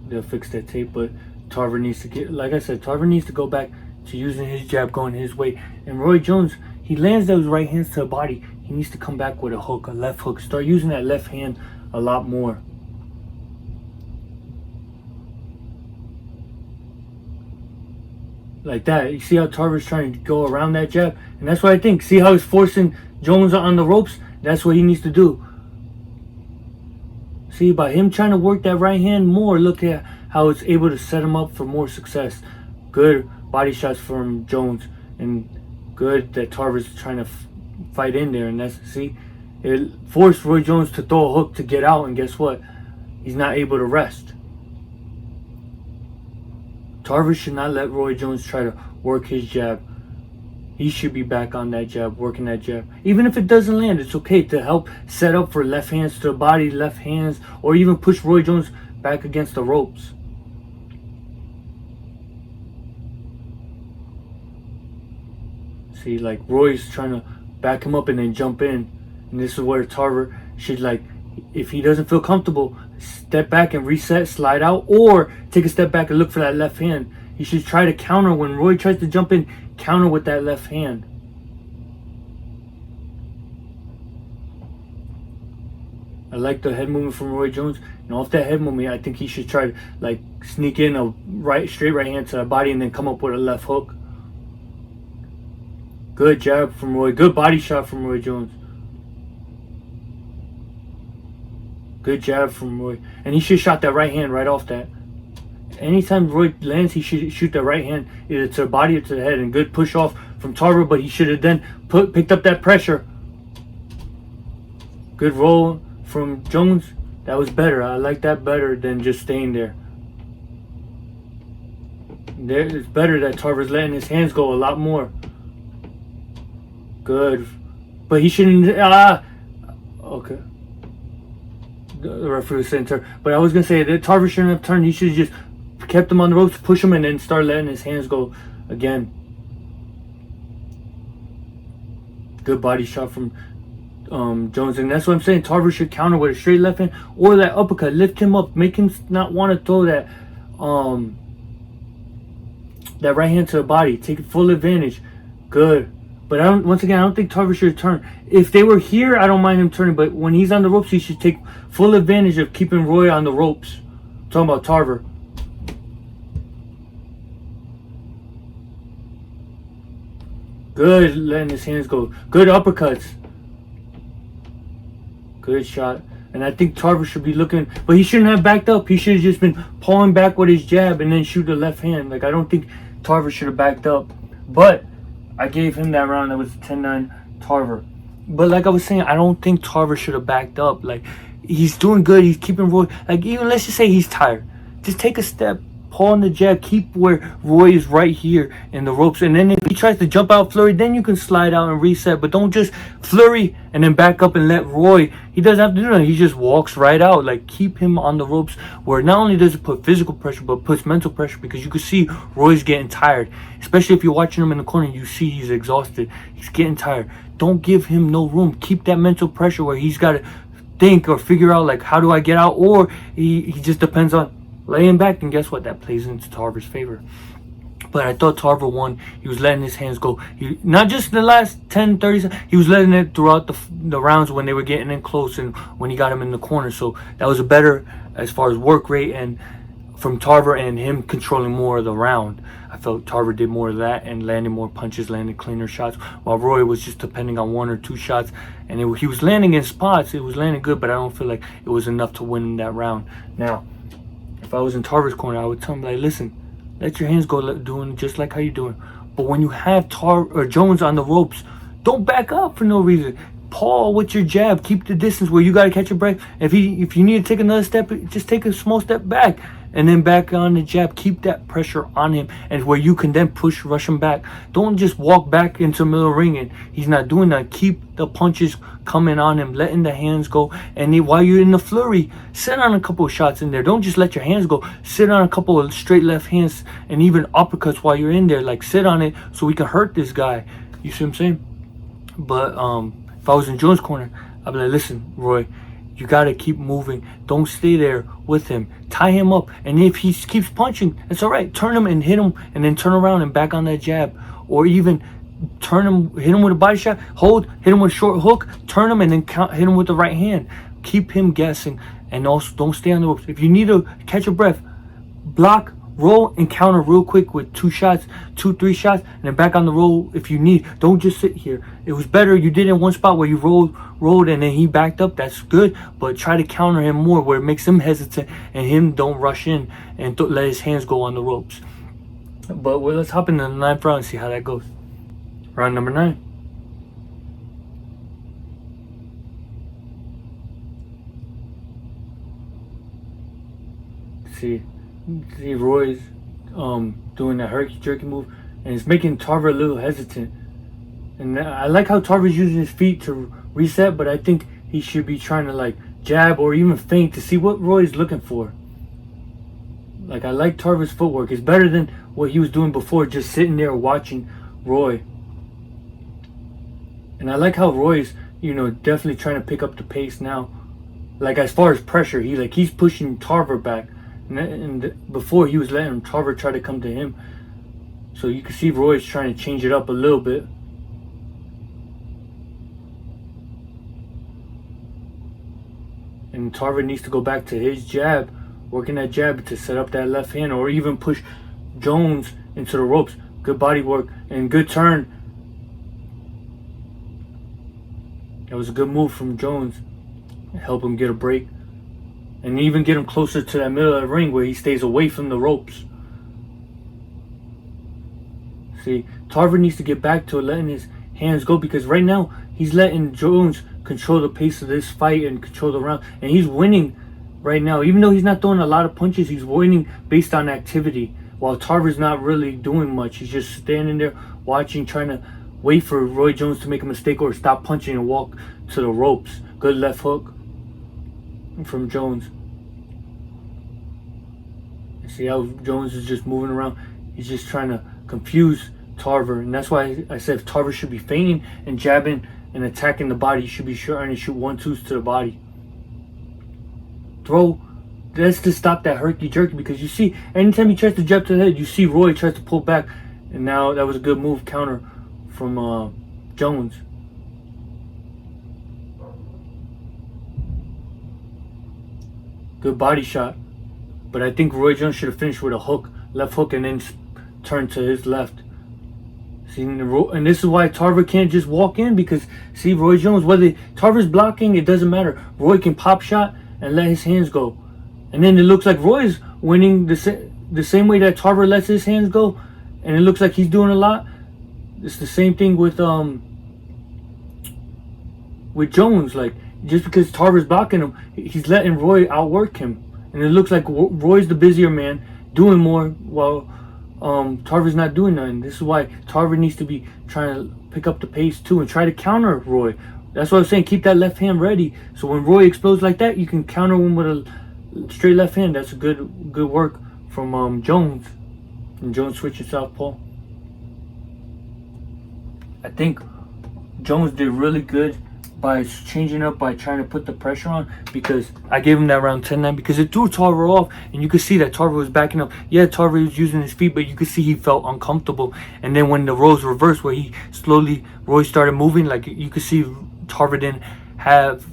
they'll fix that tape, but Tarver needs to get, like I said, Tarver needs to go back to using his jab, going his way. And Roy Jones, he lands those right hands to the body. He needs to come back with a hook, a left hook. Start using that left hand a lot more. Like that. You see how Tarver's trying to go around that jab? And that's what I think. See how he's forcing Jones on the ropes? That's what he needs to do. See, by him trying to work that right hand more, look at how it's able to set him up for more success. Good body shots from Jones, and good that Tarver's trying to fight in there. And that's, see, it forced Roy Jones to throw a hook to get out, and guess what? He's not able to rest. Tarver should not let Roy Jones try to work his jab. He should be back on that jab, working that jab. Even if it doesn't land, it's okay to help set up for left hands to the body, left hands, or even push Roy Jones back against the ropes. See, like Roy's trying to back him up and then jump in. And this is where Tarver should, like, if he doesn't feel comfortable, step back and reset, slide out, or take a step back and look for that left hand. He should try to counter when Roy tries to jump in, counter with that left hand. I like the head movement from Roy Jones. And off that head movement, I think he should try to like sneak in a straight right hand to the body and then come up with a left hook. Good jab from Roy. Good body shot from Roy Jones. Good jab from Roy. And he should have shot that right hand right off that. Anytime Roy lands, he should shoot that right hand either to the body or to the head. And good push off from Tarver, but he should have then picked up that pressure. Good roll from Jones. That was better. I like that better than just staying there. It's better that Tarver's letting his hands go a lot more. Good. But he shouldn't... Okay. The referee was saying turn. But I was going to say that Tarver shouldn't have turned. He should have just kept him on the ropes, push him, and then start letting his hands go again. Good body shot from Jones. And that's what I'm saying. Tarver should counter with a straight left hand or that uppercut. Lift him up. Make him not want to throw that that right hand to the body. Take full advantage. Good. But once again, I don't think Tarver should turn. If they were here, I don't mind him turning. But when he's on the ropes, he should take full advantage of keeping Roy on the ropes. I'm talking about Tarver. Good, letting his hands go. Good uppercuts. Good shot. And I think Tarver should be looking, but he shouldn't have backed up. He should have just been pulling back with his jab and then shoot the left hand. Like, I don't think Tarver should have backed up. But I gave him that round. That was 10-9 Tarver. But like I was saying, I don't think Tarver should have backed up. Like, he's doing good. He's keeping Roy. Like, even let's just say he's tired. Just take a step. Pull on the jab. Keep where Roy is right here in the ropes. And then if he tries to jump out flurry, then you can slide out and reset. But don't just flurry and then back up and let Roy. He doesn't have to do that. He just walks right out. Like, keep him on the ropes where not only does it put physical pressure, but puts mental pressure, because you can see Roy's getting tired. Especially if you're watching him in the corner, you see he's exhausted. He's getting tired. Don't give him no room. Keep that mental pressure where he's got to think or figure out, like, how do I get out? Or he just depends on laying back, and guess what? That plays into Tarver's favor. But I thought Tarver won. He was letting his hands go. He, not just the last 10, 30 seconds. He was letting it throughout the rounds when they were getting in close and when he got him in the corner. So that was a better as far as work rate and from Tarver and him controlling more of the round. I felt Tarver did more of that and landed more punches, landed cleaner shots, while Roy was just depending on one or two shots. And he was landing in spots. It was landing good, but I don't feel like it was enough to win that round. Now, if I was in Tarver's corner, I would tell him, like, listen, let your hands go, doing just like how you're doing. But when you have Jones on the ropes, don't back up for no reason. Paul with your jab, keep the distance where you got to catch your breath. If you need to take another step, just take a small step back and then back on the jab. Keep that pressure on him, and where you can then rush him back. Don't just walk back into the middle of the ring and he's not doing that. Keep the punches coming on him, letting the hands go. And while you're in the flurry, sit on a couple of shots in there. Don't just let your hands go. Sit on a couple of straight left hands and even uppercuts while you're in there. Like, sit on it so we can hurt this guy. You see what I'm saying? But if I was in Jones' corner, I'd be like, listen, Roy, you got to keep moving. Don't stay there with him. Tie him up. And if he keeps punching, it's all right. Turn him and hit him and then turn around and back on that jab. Or even turn him, hit him with a body shot, hold, hit him with a short hook, turn him and then hit him with the right hand. Keep him guessing, and also don't stay on the ropes. If you need to catch your breath, block, roll, and counter real quick with 2 shots, 2-3 shots, and then back on the roll if you need. Don't just sit here. It was better you did in one spot where you rolled and then he backed up. That's good, but try to counter him more where it makes him hesitant and him don't rush in and let his hands go on the ropes. But let's hop into the 9th round and see how that goes. Round number 9. See Roy's doing that herky jerky move, and it's making Tarver a little hesitant. And I like how Tarver's using his feet to reset, but I think he should be trying to like jab or even feint to see what Roy's looking for. Like, I like Tarver's footwork. It's better than what he was doing before, just sitting there watching Roy. And I like how Roy's, definitely trying to pick up the pace now. Like as far as pressure, he's pushing Tarver back, and before he was letting Tarver try to come to him. So you can see Roy's trying to change it up a little bit. And Tarver needs to go back to his jab, working that jab to set up that left hand, or even push Jones into the ropes. Good body work and good turn. That was a good move from Jones. Help him get a break. And even get him closer to that middle of the ring where he stays away from the ropes. See, Tarver needs to get back to letting his hands go, because right now he's letting Jones control the pace of this fight and control the round. And he's winning right now. Even though he's not throwing a lot of punches, he's winning based on activity. While Tarver's not really doing much. He's just standing there watching, trying to wait for Roy Jones to make a mistake or stop punching and walk to the ropes. Good left hook from Jones. See how Jones is just moving around. He's just trying to confuse Tarver. And that's why I said if Tarver should be feigning and jabbing and attacking the body, he should be trying to shoot 1-2s to the body. Throw. That's to stop that herky-jerky, because you see, anytime he tries to jab to the head, you see Roy tries to pull back. And now that was a good move, counter from Jones. Good body shot. But I think Roy Jones should have finished with a hook, left hook, and then turn to his left. See, and this is why Tarver can't just walk in, because see, Roy Jones, whether Tarver's blocking, it doesn't matter. Roy can pop shot and let his hands go. And then it looks like Roy's winning the same way that Tarver lets his hands go. And it looks like he's doing a lot. It's the same thing with Jones. Like, just because Tarver's blocking him, he's letting Roy outwork him. And it looks like Roy's the busier man, doing more, while Tarver's not doing nothing. This is why Tarver needs to be trying to pick up the pace too and try to counter Roy. That's what I was saying. Keep that left hand ready, so when Roy explodes like that, you can counter him with a straight left hand. That's a good work from Jones. And Jones switching southpaw. I think Jones did really good by changing up, by trying to put the pressure on, because I gave him that round 10-9 because it threw Tarver off, and you could see that Tarver was backing up. Yeah, Tarver was using his feet, but you could see he felt uncomfortable. And then when the roles reversed, where Roy started moving, like you could see Tarver didn't have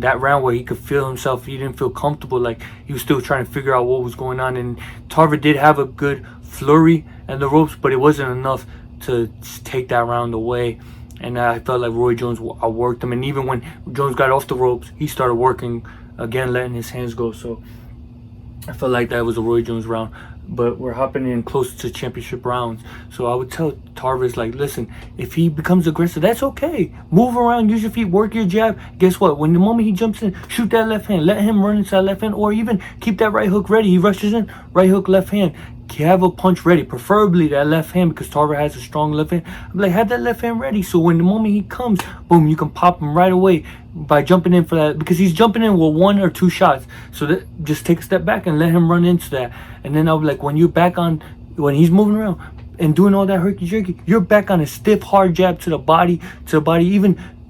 that round where he could feel himself. He didn't feel comfortable, like he was still trying to figure out what was going on. And Tarver did have a good flurry at the ropes, but it wasn't enough to take that round away. And I felt like Roy Jones outworked him. And even when Jones got off the ropes, he started working again, letting his hands go. So I felt like that was a Roy Jones round. But we're hopping in close to championship rounds. So I would tell Tarver's like, listen, if he becomes aggressive, that's okay. Move around, use your feet, work your jab. Guess what? When the moment he jumps in, shoot that left hand. Let him run inside left hand, or even keep that right hook ready. He rushes in, right hook, left hand. Have a punch ready, preferably that left hand, because Tarver has a strong left hand. I'm like, have that left hand ready, so when the moment he comes, boom, you can pop him right away by jumping in for that, because he's jumping in with 1 or 2 shots. So that, just take a step back and let him run into that. And then I'll be like, when you're back on, when he's moving around and doing all that herky jerky, you're back on a stiff, hard jab to the body.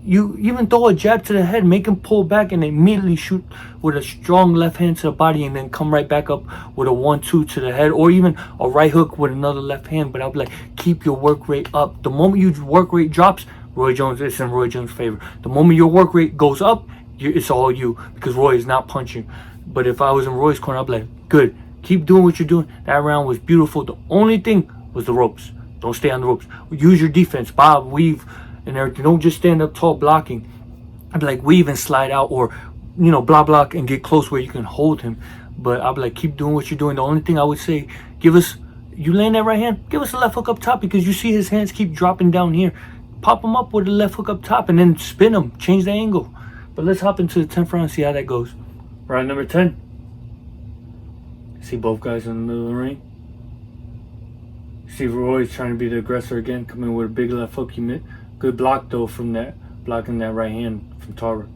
You even throw a jab to the head, make him pull back, and immediately shoot with a strong left hand to the body, and then come right back up with a 1-2 to the head, or even a right hook with another left hand. But I'll be like, keep your work rate up. The moment your work rate drops, Roy Jones, it's in Roy Jones' favor. The moment your work rate goes up, it's all you, because Roy is not punching. But if I was in Roy's corner, I'll be like, good, keep doing what you're doing. That round was beautiful. The only thing was the ropes. Don't stay on the ropes. Use your defense, bob, weave, and everything. Don't just stand up tall blocking. I'd be like, weave and slide out, or block and get close where you can hold him. But I'd be like, keep doing what you're doing. The only thing I would say, you land that right hand, give us a left hook up top, because you see his hands keep dropping down here. Pop him up with a left hook up top, and then spin him, change the angle. But let's hop into the 10th round and see how that goes. Round number 10. See both guys in the middle of the ring. See Roy's trying to be the aggressor again, coming with a big left hook. Good block though from that, blocking that right hand from Tarver.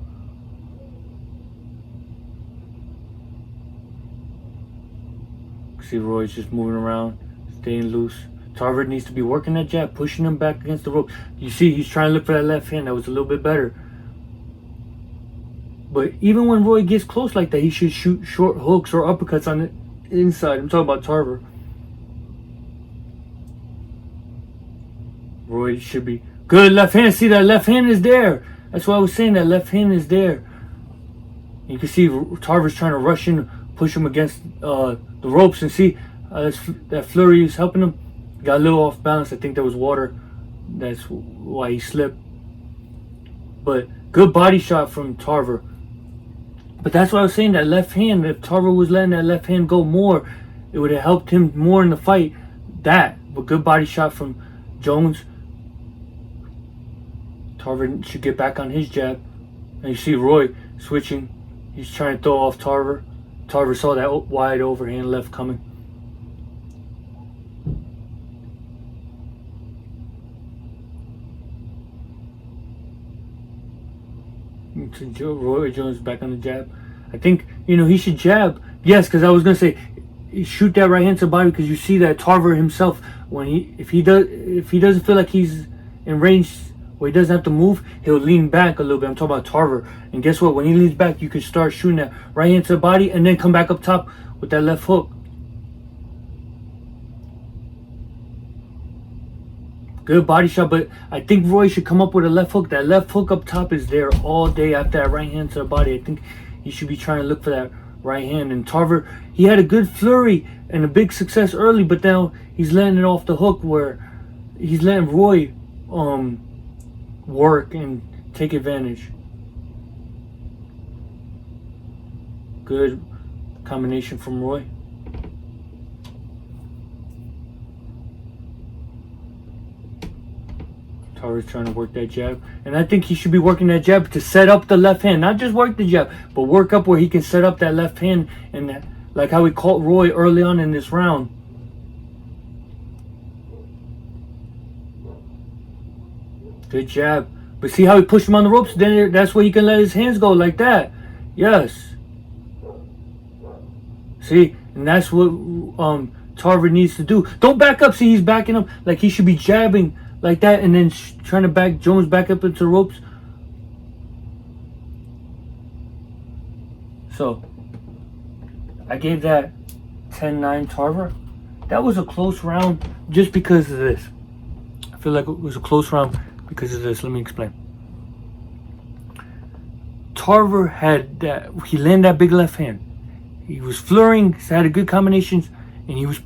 See Roy's just moving around, staying loose. Tarver needs to be working that jab, pushing him back against the rope. You see, he's trying to look for that left hand. That was a little bit better. But even when Roy gets close like that, he should shoot short hooks or uppercuts on the inside. I'm talking about Tarver. Roy should be good left hand. See, that left hand is there. That's why I was saying that left hand is there. You can see Tarver's trying to rush in, push him against the ropes, and see that flurry is helping him. Got a little off balance. I think there was water. That's why he slipped. But good body shot from Tarver. But that's why I was saying that left hand. If Tarver was letting that left hand go more, it would have helped him more in the fight. But good body shot from Jones. Tarver should get back on his jab. And you see Roy switching. He's trying to throw off Tarver. Tarver saw that wide overhand left coming. Roy Jones back on the jab. I think, he should jab. Yes, because I was going to say, shoot that right hand to the body, because you see that Tarver himself, if he doesn't feel like he's in range where he doesn't have to move, he'll lean back a little bit. I'm talking about Tarver. And guess what? When he leans back, you can start shooting that right hand to the body and then come back up top with that left hook. Good body shot, but I think Roy should come up with a left hook. That left hook up top is there all day after that right hand to the body. I think he should be trying to look for that right hand. And Tarver, he had a good flurry and a big success early, but now he's letting it off the hook where he's letting Roy work and take advantage. Good combination from Roy. Tarver's trying to work that jab. And I think he should be working that jab to set up the left hand. Not just work the jab, but work up where he can set up that left hand. And like how he caught Roy early on in this round. Good jab. But see how he pushed him on the ropes? Then that's where he can let his hands go like that. Yes. See? And that's what Tarver needs to do. Don't back up. See, he's backing up. Like he should be jabbing like that and then trying to back Jones back up into the ropes. So, I gave that 10-9 Tarver. That was a close round just because of this. I feel like it was a close round because of this. Let me explain. Tarver he landed that big left hand. He was flurrying, had a good combinations, and he was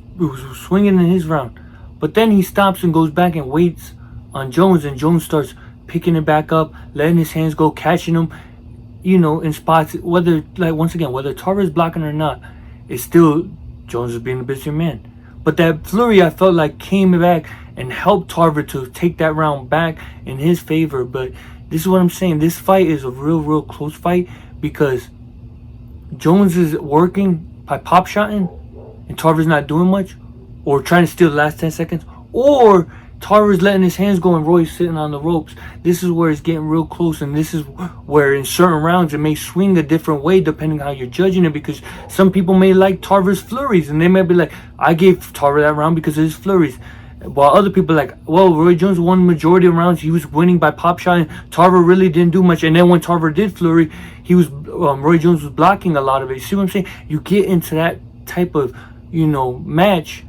swinging in his round. But then he stops and goes back and waits on Jones, and Jones starts picking it back up, letting his hands go, catching him, in spots. Whether Tarver is blocking or not, it's still Jones is being the busier man. But that flurry, I felt like came back and helped Tarver to take that round back in his favor. But this is what I'm saying. This fight is a real close fight because Jones is working by pop shotting and Tarver's not doing much, or trying to steal the last 10 seconds, or Tarver's letting his hands go and Roy's sitting on the ropes. This is where it's getting real close, and this is where in certain rounds it may swing a different way depending on how you're judging it, because some people may like Tarver's flurries and they may be like, I gave Tarver that round because of his flurries. While other people are like, well, Roy Jones won majority of rounds. He was winning by pop shot, and Tarver really didn't do much. And then when Tarver did flurry, Roy Jones was blocking a lot of it. You see what I'm saying? You get into that type of, match.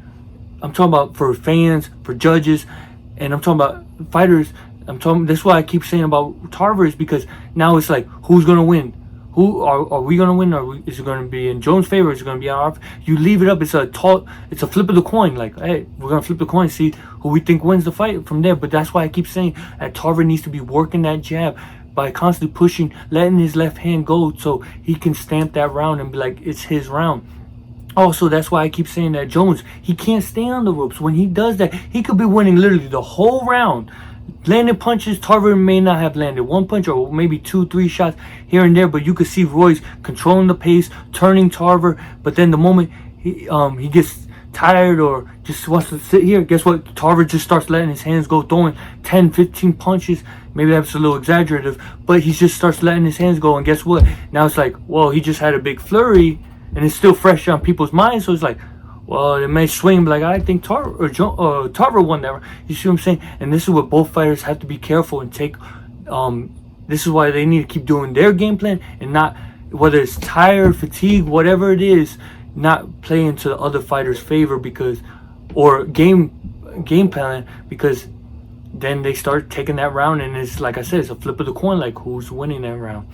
I'm talking about for fans, for judges, and I'm talking about fighters. That's why I keep saying about Tarver, is because now it's like, who's gonna win? Who are we gonna win? Is it gonna be in Jones' favor? Is it gonna be on our? You leave it up. It's a flip of the coin. Like, hey, we're gonna flip the coin, see who we think wins the fight from there. But that's why I keep saying that Tarver needs to be working that jab by constantly pushing, letting his left hand go so he can stamp that round and be like, it's his round. Also, that's why I keep saying that Jones, he can't stay on the ropes. When he does that, he could be winning literally the whole round. Landing punches, Tarver may not have landed one punch or maybe 2-3 shots here and there, but you could see Roy's controlling the pace, turning Tarver. But then the moment he gets tired or just wants to sit here, guess what? Tarver just starts letting his hands go, throwing 10-15 punches. Maybe that's a little exaggerative, but he just starts letting his hands go, and guess what? Now it's like, well, he just had a big flurry, and it's still fresh on people's minds, so it's like, well, it may swing like I think Tarver won that round. You see what I'm saying? And this is what both fighters have to be careful and take. This is why they need to keep doing their game plan and not, whether it's tired, fatigue, whatever it is, not play into the other fighter's favor or game plan, because then they start taking that round and it's like I said, it's a flip of the coin, like who's winning that round.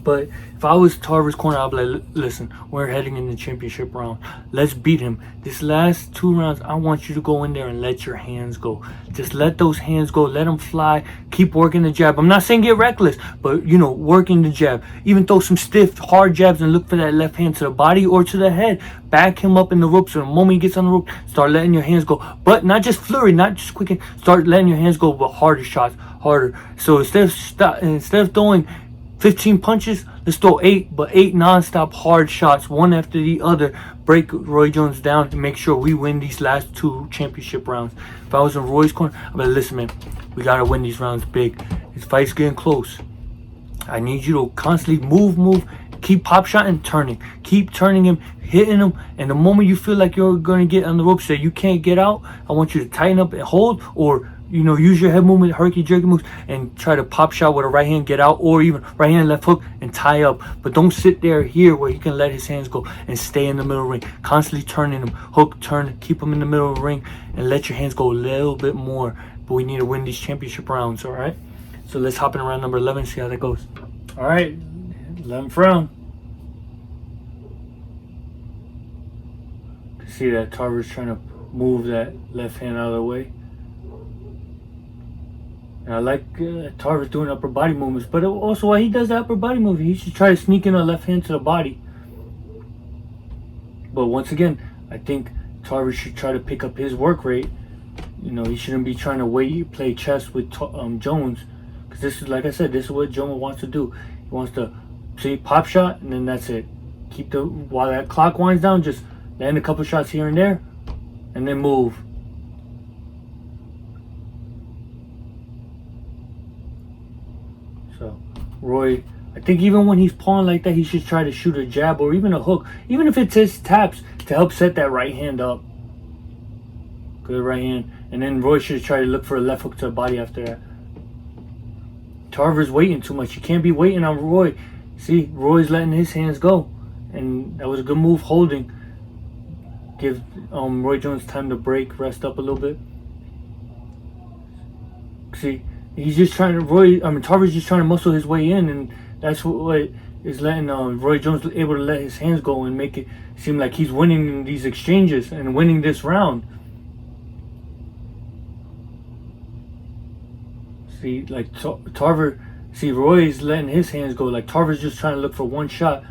But if I was Tarver's corner, I'd be like, listen, we're heading in the championship round. Let's beat him. This last 2 rounds, I want you to go in there and let your hands go. Just let those hands go. Let them fly. Keep working the jab. I'm not saying get reckless, but, working the jab. Even throw some stiff, hard jabs and look for that left hand to the body or to the head. Back him up in the ropes. So the moment he gets on the rope, start letting your hands go. But not just flurry, not just quick. Start letting your hands go, but harder shots, harder. So instead of throwing 15 punches, let's throw 8, but 8 non-stop hard shots, one after the other. Break Roy Jones down to make sure we win these last 2 championship rounds. If I was in Roy's corner, I'd be like, listen, man, we gotta win these rounds big. This fight's getting close. I need you to constantly move, keep pop shotting, turning. Keep turning him, hitting him, and the moment you feel like you're gonna get on the ropes that you can't get out, I want you to tighten up and hold, or use your head movement, herky-jerky moves, and try to pop shot with a right hand, get out, or even right hand, left hook, and tie up. But don't sit there here where he can let his hands go and stay in the middle of the ring. Constantly turning him, hook, turn, keep him in the middle of the ring, and let your hands go a little bit more. But we need to win these championship rounds, all right? So let's hop in round number 11, see how that goes. All right, 11th round. You can see that Tarver's trying to move that left hand out of the way. And I like Tarver doing upper body movements, but also while he does the upper body movement, he should try to sneak in a left hand to the body. But once again, I think Tarver should try to pick up his work rate. He shouldn't be trying to play chess with Jones, because this is, like I said, this is what Jones wants to do. He wants to pop shot, and then that's it. While that clock winds down, just land a couple shots here and there, and then move. So Roy, I think even when he's pawing like that, he should try to shoot a jab or even a hook, even if it's his taps, to help set that right hand up. Good right hand. And then Roy should try to look for a left hook to the body after that. Tarver's waiting too much. You can't be waiting on Roy. See, Roy's letting his hands go. And that was a good move, holding. Give Roy Jones time to break, rest up a little bit. See, he's just trying to, Tarver's just trying to muscle his way in, and that's what is letting Roy Jones able to let his hands go and make it seem like he's winning in these exchanges and winning this round. See, like Tarver, Roy's letting his hands go. Like Tarver's just trying to look for one shot,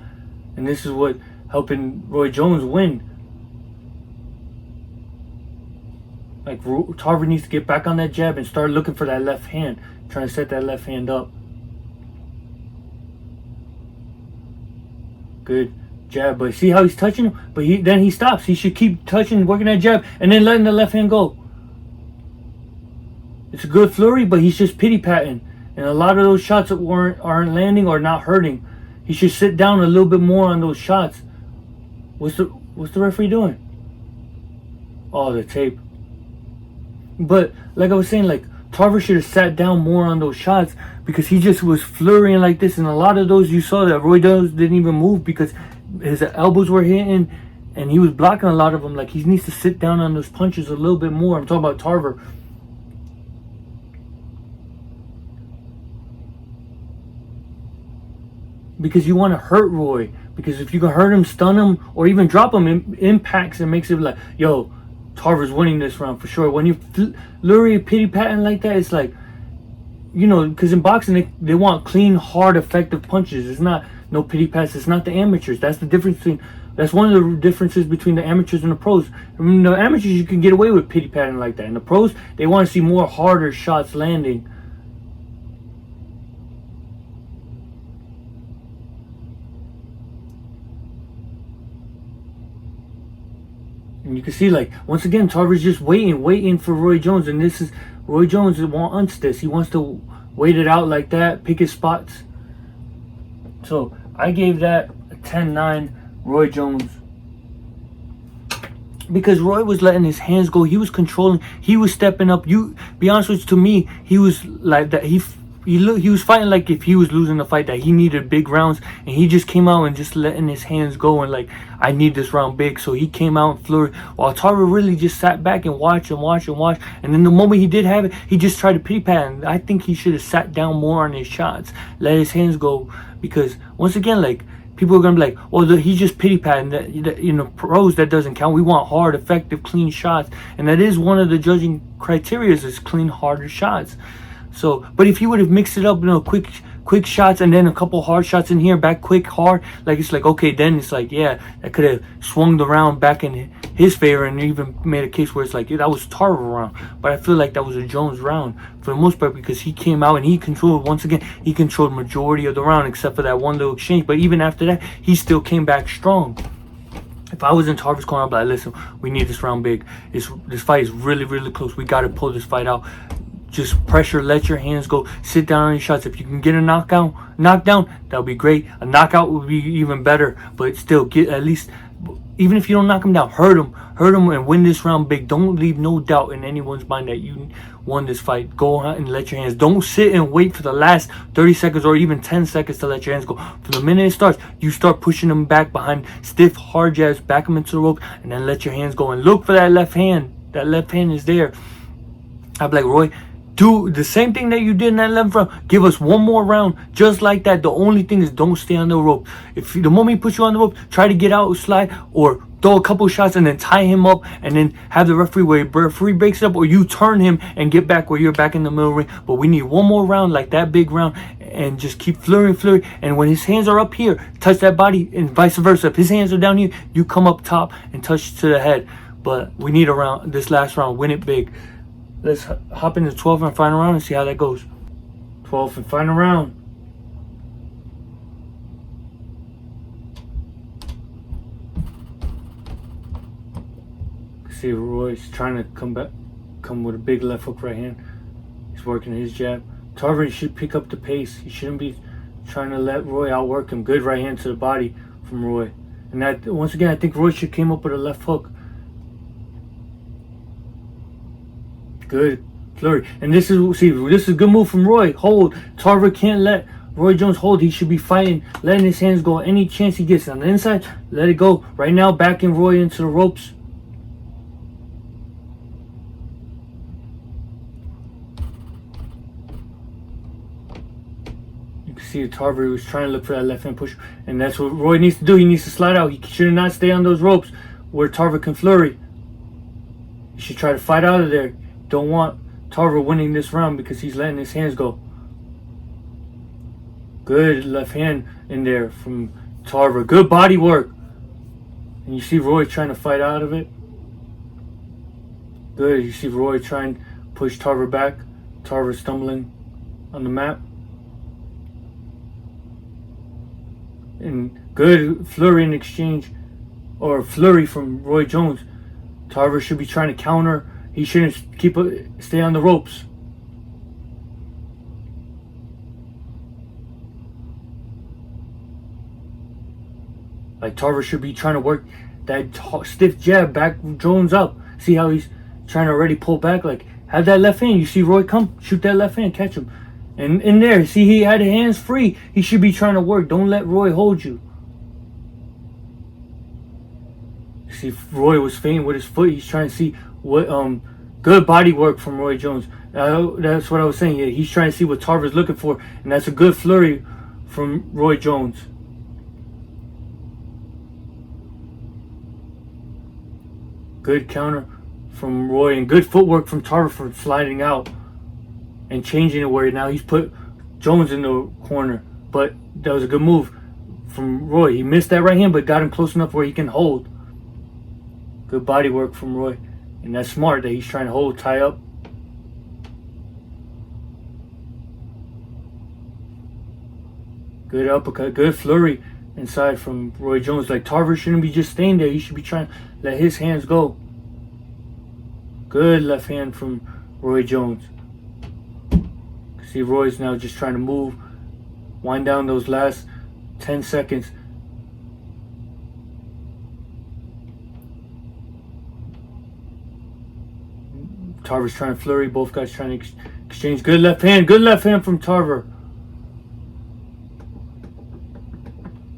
and this is what helping Roy Jones win. Like Tarver needs to get back on that jab and start looking for that left hand, trying to set that left hand up. Good jab, but see how he's touching him? But then he stops. He should keep touching, working that jab, and then letting the left hand go. It's a good flurry, but he's just pity-patting. And a lot of those shots that aren't landing or not hurting. He should sit down a little bit more on those shots. What's the referee doing? Oh, the tape. But like I was saying, like Tarver should have sat down more on those shots, because he just was flurrying like this, and a lot of those you saw that Roy Jones didn't even move because his elbows were hitting and he was blocking a lot of them. Like he needs to sit down on those punches a little bit more. I'm talking about Tarver. Because you want to hurt Roy, because if you can hurt him, stun him, or even drop him, it impacts and makes it like, yo, Tarver's winning this round for sure. When you flurry pity-patting like that, it's like, because in boxing they want clean, hard, effective punches. It's not no pity-pats. It's not the amateurs. That's the difference that's one of the differences between the amateurs and the pros. I mean, the amateurs, you can get away with pity-patting like that. And the pros, they want to see more harder shots landing. And you can see, like, once again, Tarver's just waiting for Roy Jones. And this is, Roy Jones wants this. He wants to wait it out like that, pick his spots. So, I gave that a 10-9 Roy Jones. because Roy was letting his hands go. He was controlling. He was stepping up. You be honest with you, to me, he was like that. He was fighting like if he was losing the fight, that he needed big rounds, and he just came out and just letting his hands go and like, I need this round big. So he came out and flurried, while Tarver really just sat back and watched and watched and watched. And then the moment he did have it, he just tried to pity pat. And I think he should have sat down more on his shots, let his hands go, because once again, like, people are gonna be like, well, he just pity patting. That, pros, that doesn't count. We want hard, effective, clean shots, and that is one of the judging criteria, is clean, harder shots. So, but if he would have mixed it up, quick shots and then a couple hard shots in here, back quick, hard, like, it's like, okay, then it's like, yeah, that could have swung the round back in his favor, and even made a case where it's like, yeah, that was Tarver round. But I feel like that was a Jones round for the most part, because he came out and he controlled, once again, he controlled majority of the round except for that one little exchange. But even after that, he still came back strong. If I was in Tarver's corner, I'd be like, listen, we need this round big. This fight is really, really close. We got to pull this fight out. Just pressure, let your hands go, sit down on your shots. If you can get a knockdown, that would be great. A knockout would be even better, but still, get at least, even if you don't knock him down, hurt him and win this round big. Don't leave no doubt in anyone's mind that you won this fight. Go out and let your hands. Don't sit and wait for the last 30 seconds or even 10 seconds to let your hands go. From the minute it starts, you start pushing them back behind stiff, hard jabs, back them into the rope, and then let your hands go. And look for that left hand. That left hand is there. I'd be like, Roy, do the same thing that you did in that 11th round. Give us one more round just like that. The only thing is, don't stay on the rope. If the moment he puts you on the rope, try to get out, slide, or throw a couple shots and then tie him up, and then have the referee, where the referee breaks it up, or you turn him and get back where you're back in the middle ring. But we need one more round like that big round, and just keep flurrying. And when his hands are up here, touch that body, and vice versa. If his hands are down here, you come up top and touch to the head. But we need a round, this last round, win it big. Let's hop into 12th and final round and see how that goes. 12th and final round. See, Roy's trying to come with a big left hook right hand. He's working his jab. Tarver should pick up the pace. He shouldn't be trying to let Roy outwork him. Good right hand to the body from Roy. And that, once again, I think Roy should came up with a left hook. Good flurry. And this is a good move from Roy. Hold. Tarver can't let Roy Jones hold. He should be fighting, letting his hands go any chance he gets. On the inside, let it go. Right now, backing Roy into the ropes. You can see Tarver was trying to look for that left hand push. And that's what Roy needs to do. He needs to slide out. He should not stay on those ropes where Tarver can flurry. He should try to fight out of there. Don't want Tarver winning this round because he's letting his hands go. Good left hand in there from Tarver. Good body work. And you see Roy trying to fight out of it. Good. You see Roy trying to push Tarver back. Tarver stumbling on the mat. And good flurry in exchange. Or flurry from Roy Jones. Tarver should be trying to counter. He shouldn't stay on the ropes. Like, Tarver should be trying to work that stiff jab, back Jones up. See how he's trying to already pull back? Like, have that left hand. You see Roy come, shoot that left hand, catch him. And in there, see, he had his hands free. He should be trying to work. Don't let Roy hold you. See, Roy was feinting with his foot. He's trying to see what good body work from Roy Jones. That's what I was saying. Yeah, he's trying to see what Tarver's looking for, and that's a good flurry from Roy Jones. Good counter from Roy, and good footwork from Tarver for sliding out and changing it where now he's put Jones in the corner. But that was a good move from Roy. He missed that right hand, but got him close enough where he can hold. Good body work from Roy. And that's smart that he's trying to hold, tie up. Good uppercut, good flurry inside from Roy Jones. Like, Tarver shouldn't be just staying there. He should be trying to let his hands go. Good left hand from Roy Jones. See, Roy's now just trying to move, wind down those last 10 seconds. Tarver's trying to flurry. Both guys trying to exchange. Good left hand. Good left hand from Tarver.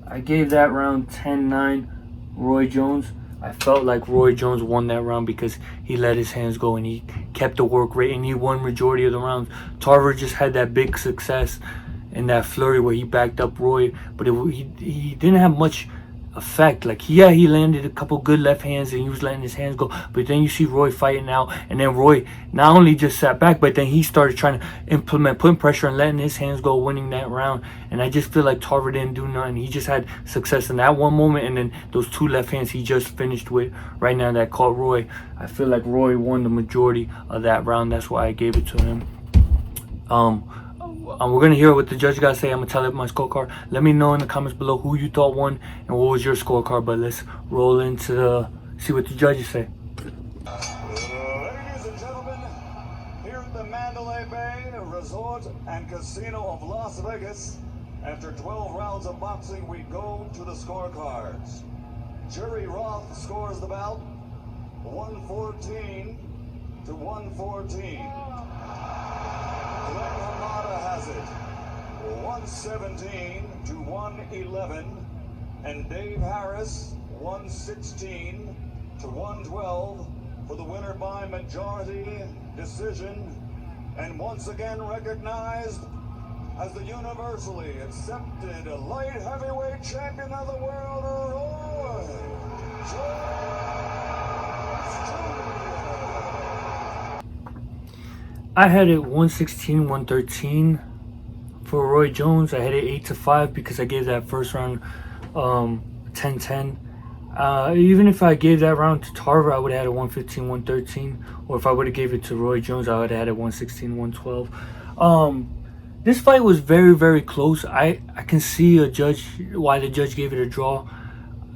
I gave that round 10-9 Roy Jones. I felt like Roy Jones won that round because he let his hands go and he kept the work rate and he won majority of the rounds. Tarver just had that big success in that flurry where he backed up Roy, but he didn't have much effect. Like, yeah, he landed a couple good left hands and he was letting his hands go, but then you see Roy fighting out, and then Roy not only just sat back, but then he started trying to implement, putting pressure and letting his hands go, winning that round. And I just feel like Tarver didn't do nothing. He just had success in that one moment, and then those two left hands he just finished with right now that caught Roy. I feel like Roy won the majority of that round. That's why I gave it to him. We're going to hear what the judge got to say. I'm going to tell it my scorecard. Let me know in the comments below who you thought won and what was your scorecard. But let's roll into see what the judges say. Ladies and gentlemen, here at the Mandalay Bay Resort and Casino of Las Vegas, after 12 rounds of boxing, we go to the scorecards. Jerry Roth scores the bout 114 to 114. Glenn Hamada has it 117 to 111, and Dave Harris 116 to 112 for the winner by majority decision, and once again recognized as the universally accepted light heavyweight champion of the world, Roy Jones Jr. I had it 116, 113 for Roy Jones. I had it 8-5 because I gave that first round 10-10. Even if I gave that round to Tarver, I would have had it 115, 113. Or if I would have gave it to Roy Jones, I would have had it 116, 112. This fight was very, very close. I can see why the judge gave it a draw.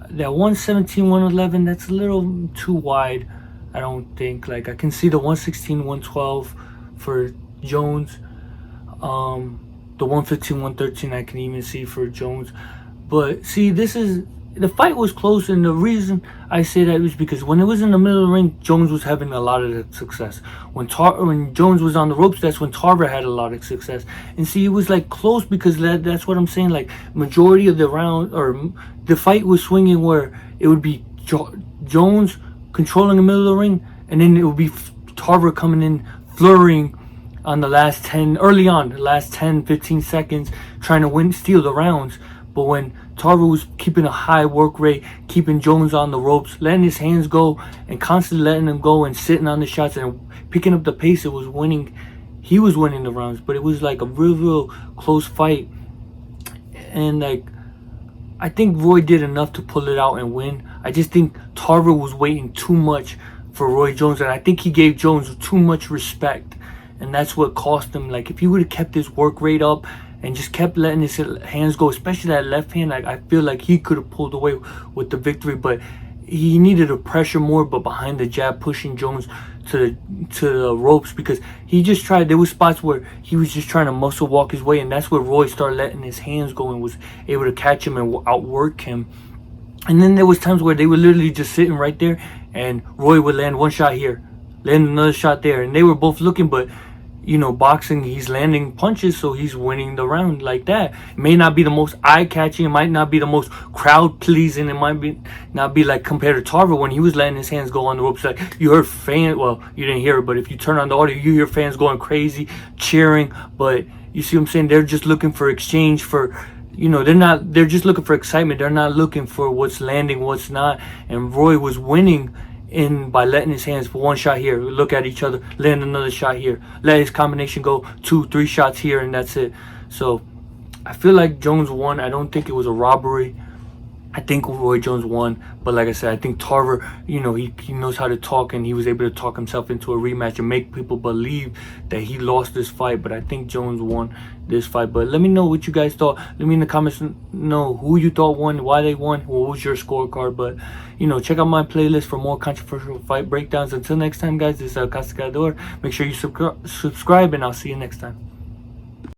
That 117, 111, that's a little too wide, I don't think. Like, I can see the 116, 112 for Jones. The 115, 113 I can even see for Jones. But see, the fight was close, and the reason I say that was because when it was in the middle of the ring, Jones was having a lot of success. When Jones was on the ropes, that's when Tarver had a lot of success. And see, it was like close because that's what I'm saying. Like, majority of the round or the fight was swinging where it would be Jones controlling the middle of the ring, and then it would be Tarver coming in flurrying on the last 10 15 seconds, trying to steal the rounds. But when Tarver was keeping a high work rate, keeping Jones on the ropes, letting his hands go and constantly letting him go and sitting on the shots and picking up the pace, he was winning the rounds. But it was like a real close fight, and like, I think Roy did enough to pull it out and win. I just think Tarver was waiting too much for Roy Jones, and I think he gave Jones too much respect, and that's what cost him. Like, if he would have kept his work rate up and just kept letting his hands go, especially that left hand, like, I feel like he could have pulled away with the victory. But he needed to pressure more, but behind the jab, pushing Jones to the ropes, because he just tried. There was spots where he was just trying to muscle walk his way, and that's where Roy started letting his hands go and was able to catch him and outwork him. And then there was times where they were literally just sitting right there, and Roy would land one shot here, land another shot there, and they were both looking. But you know, boxing, he's landing punches, so he's winning the round like that. It may not be the most eye-catching, it might not be the most crowd-pleasing, it might not be like compared to Tarver when he was letting his hands go on the ropes. Like, you heard fans, well, you didn't hear it, but if you turn on the audio, you hear fans going crazy, cheering. But you see what I'm saying? They're just looking for exchange, for, you know, they're just looking for excitement. They're not looking for what's landing, what's not. And Roy was winning by letting his hands for one shot here, look at each other, land another shot here, let his combination go 2-3 shots here, and that's it. So I feel like Jones won. I don't think it was a robbery. I think Roy Jones won, but like I said, I think Tarver, you know, he knows how to talk, and he was able to talk himself into a rematch and make people believe that he lost this fight. But I think Jones won this fight. But let me know what you guys thought. Let me in the comments know who you thought won, why they won, what was your scorecard. But you know, check out my playlist for more controversial fight breakdowns. Until next time, guys, this is Castigador. Make sure you subscribe, and I'll see you next time.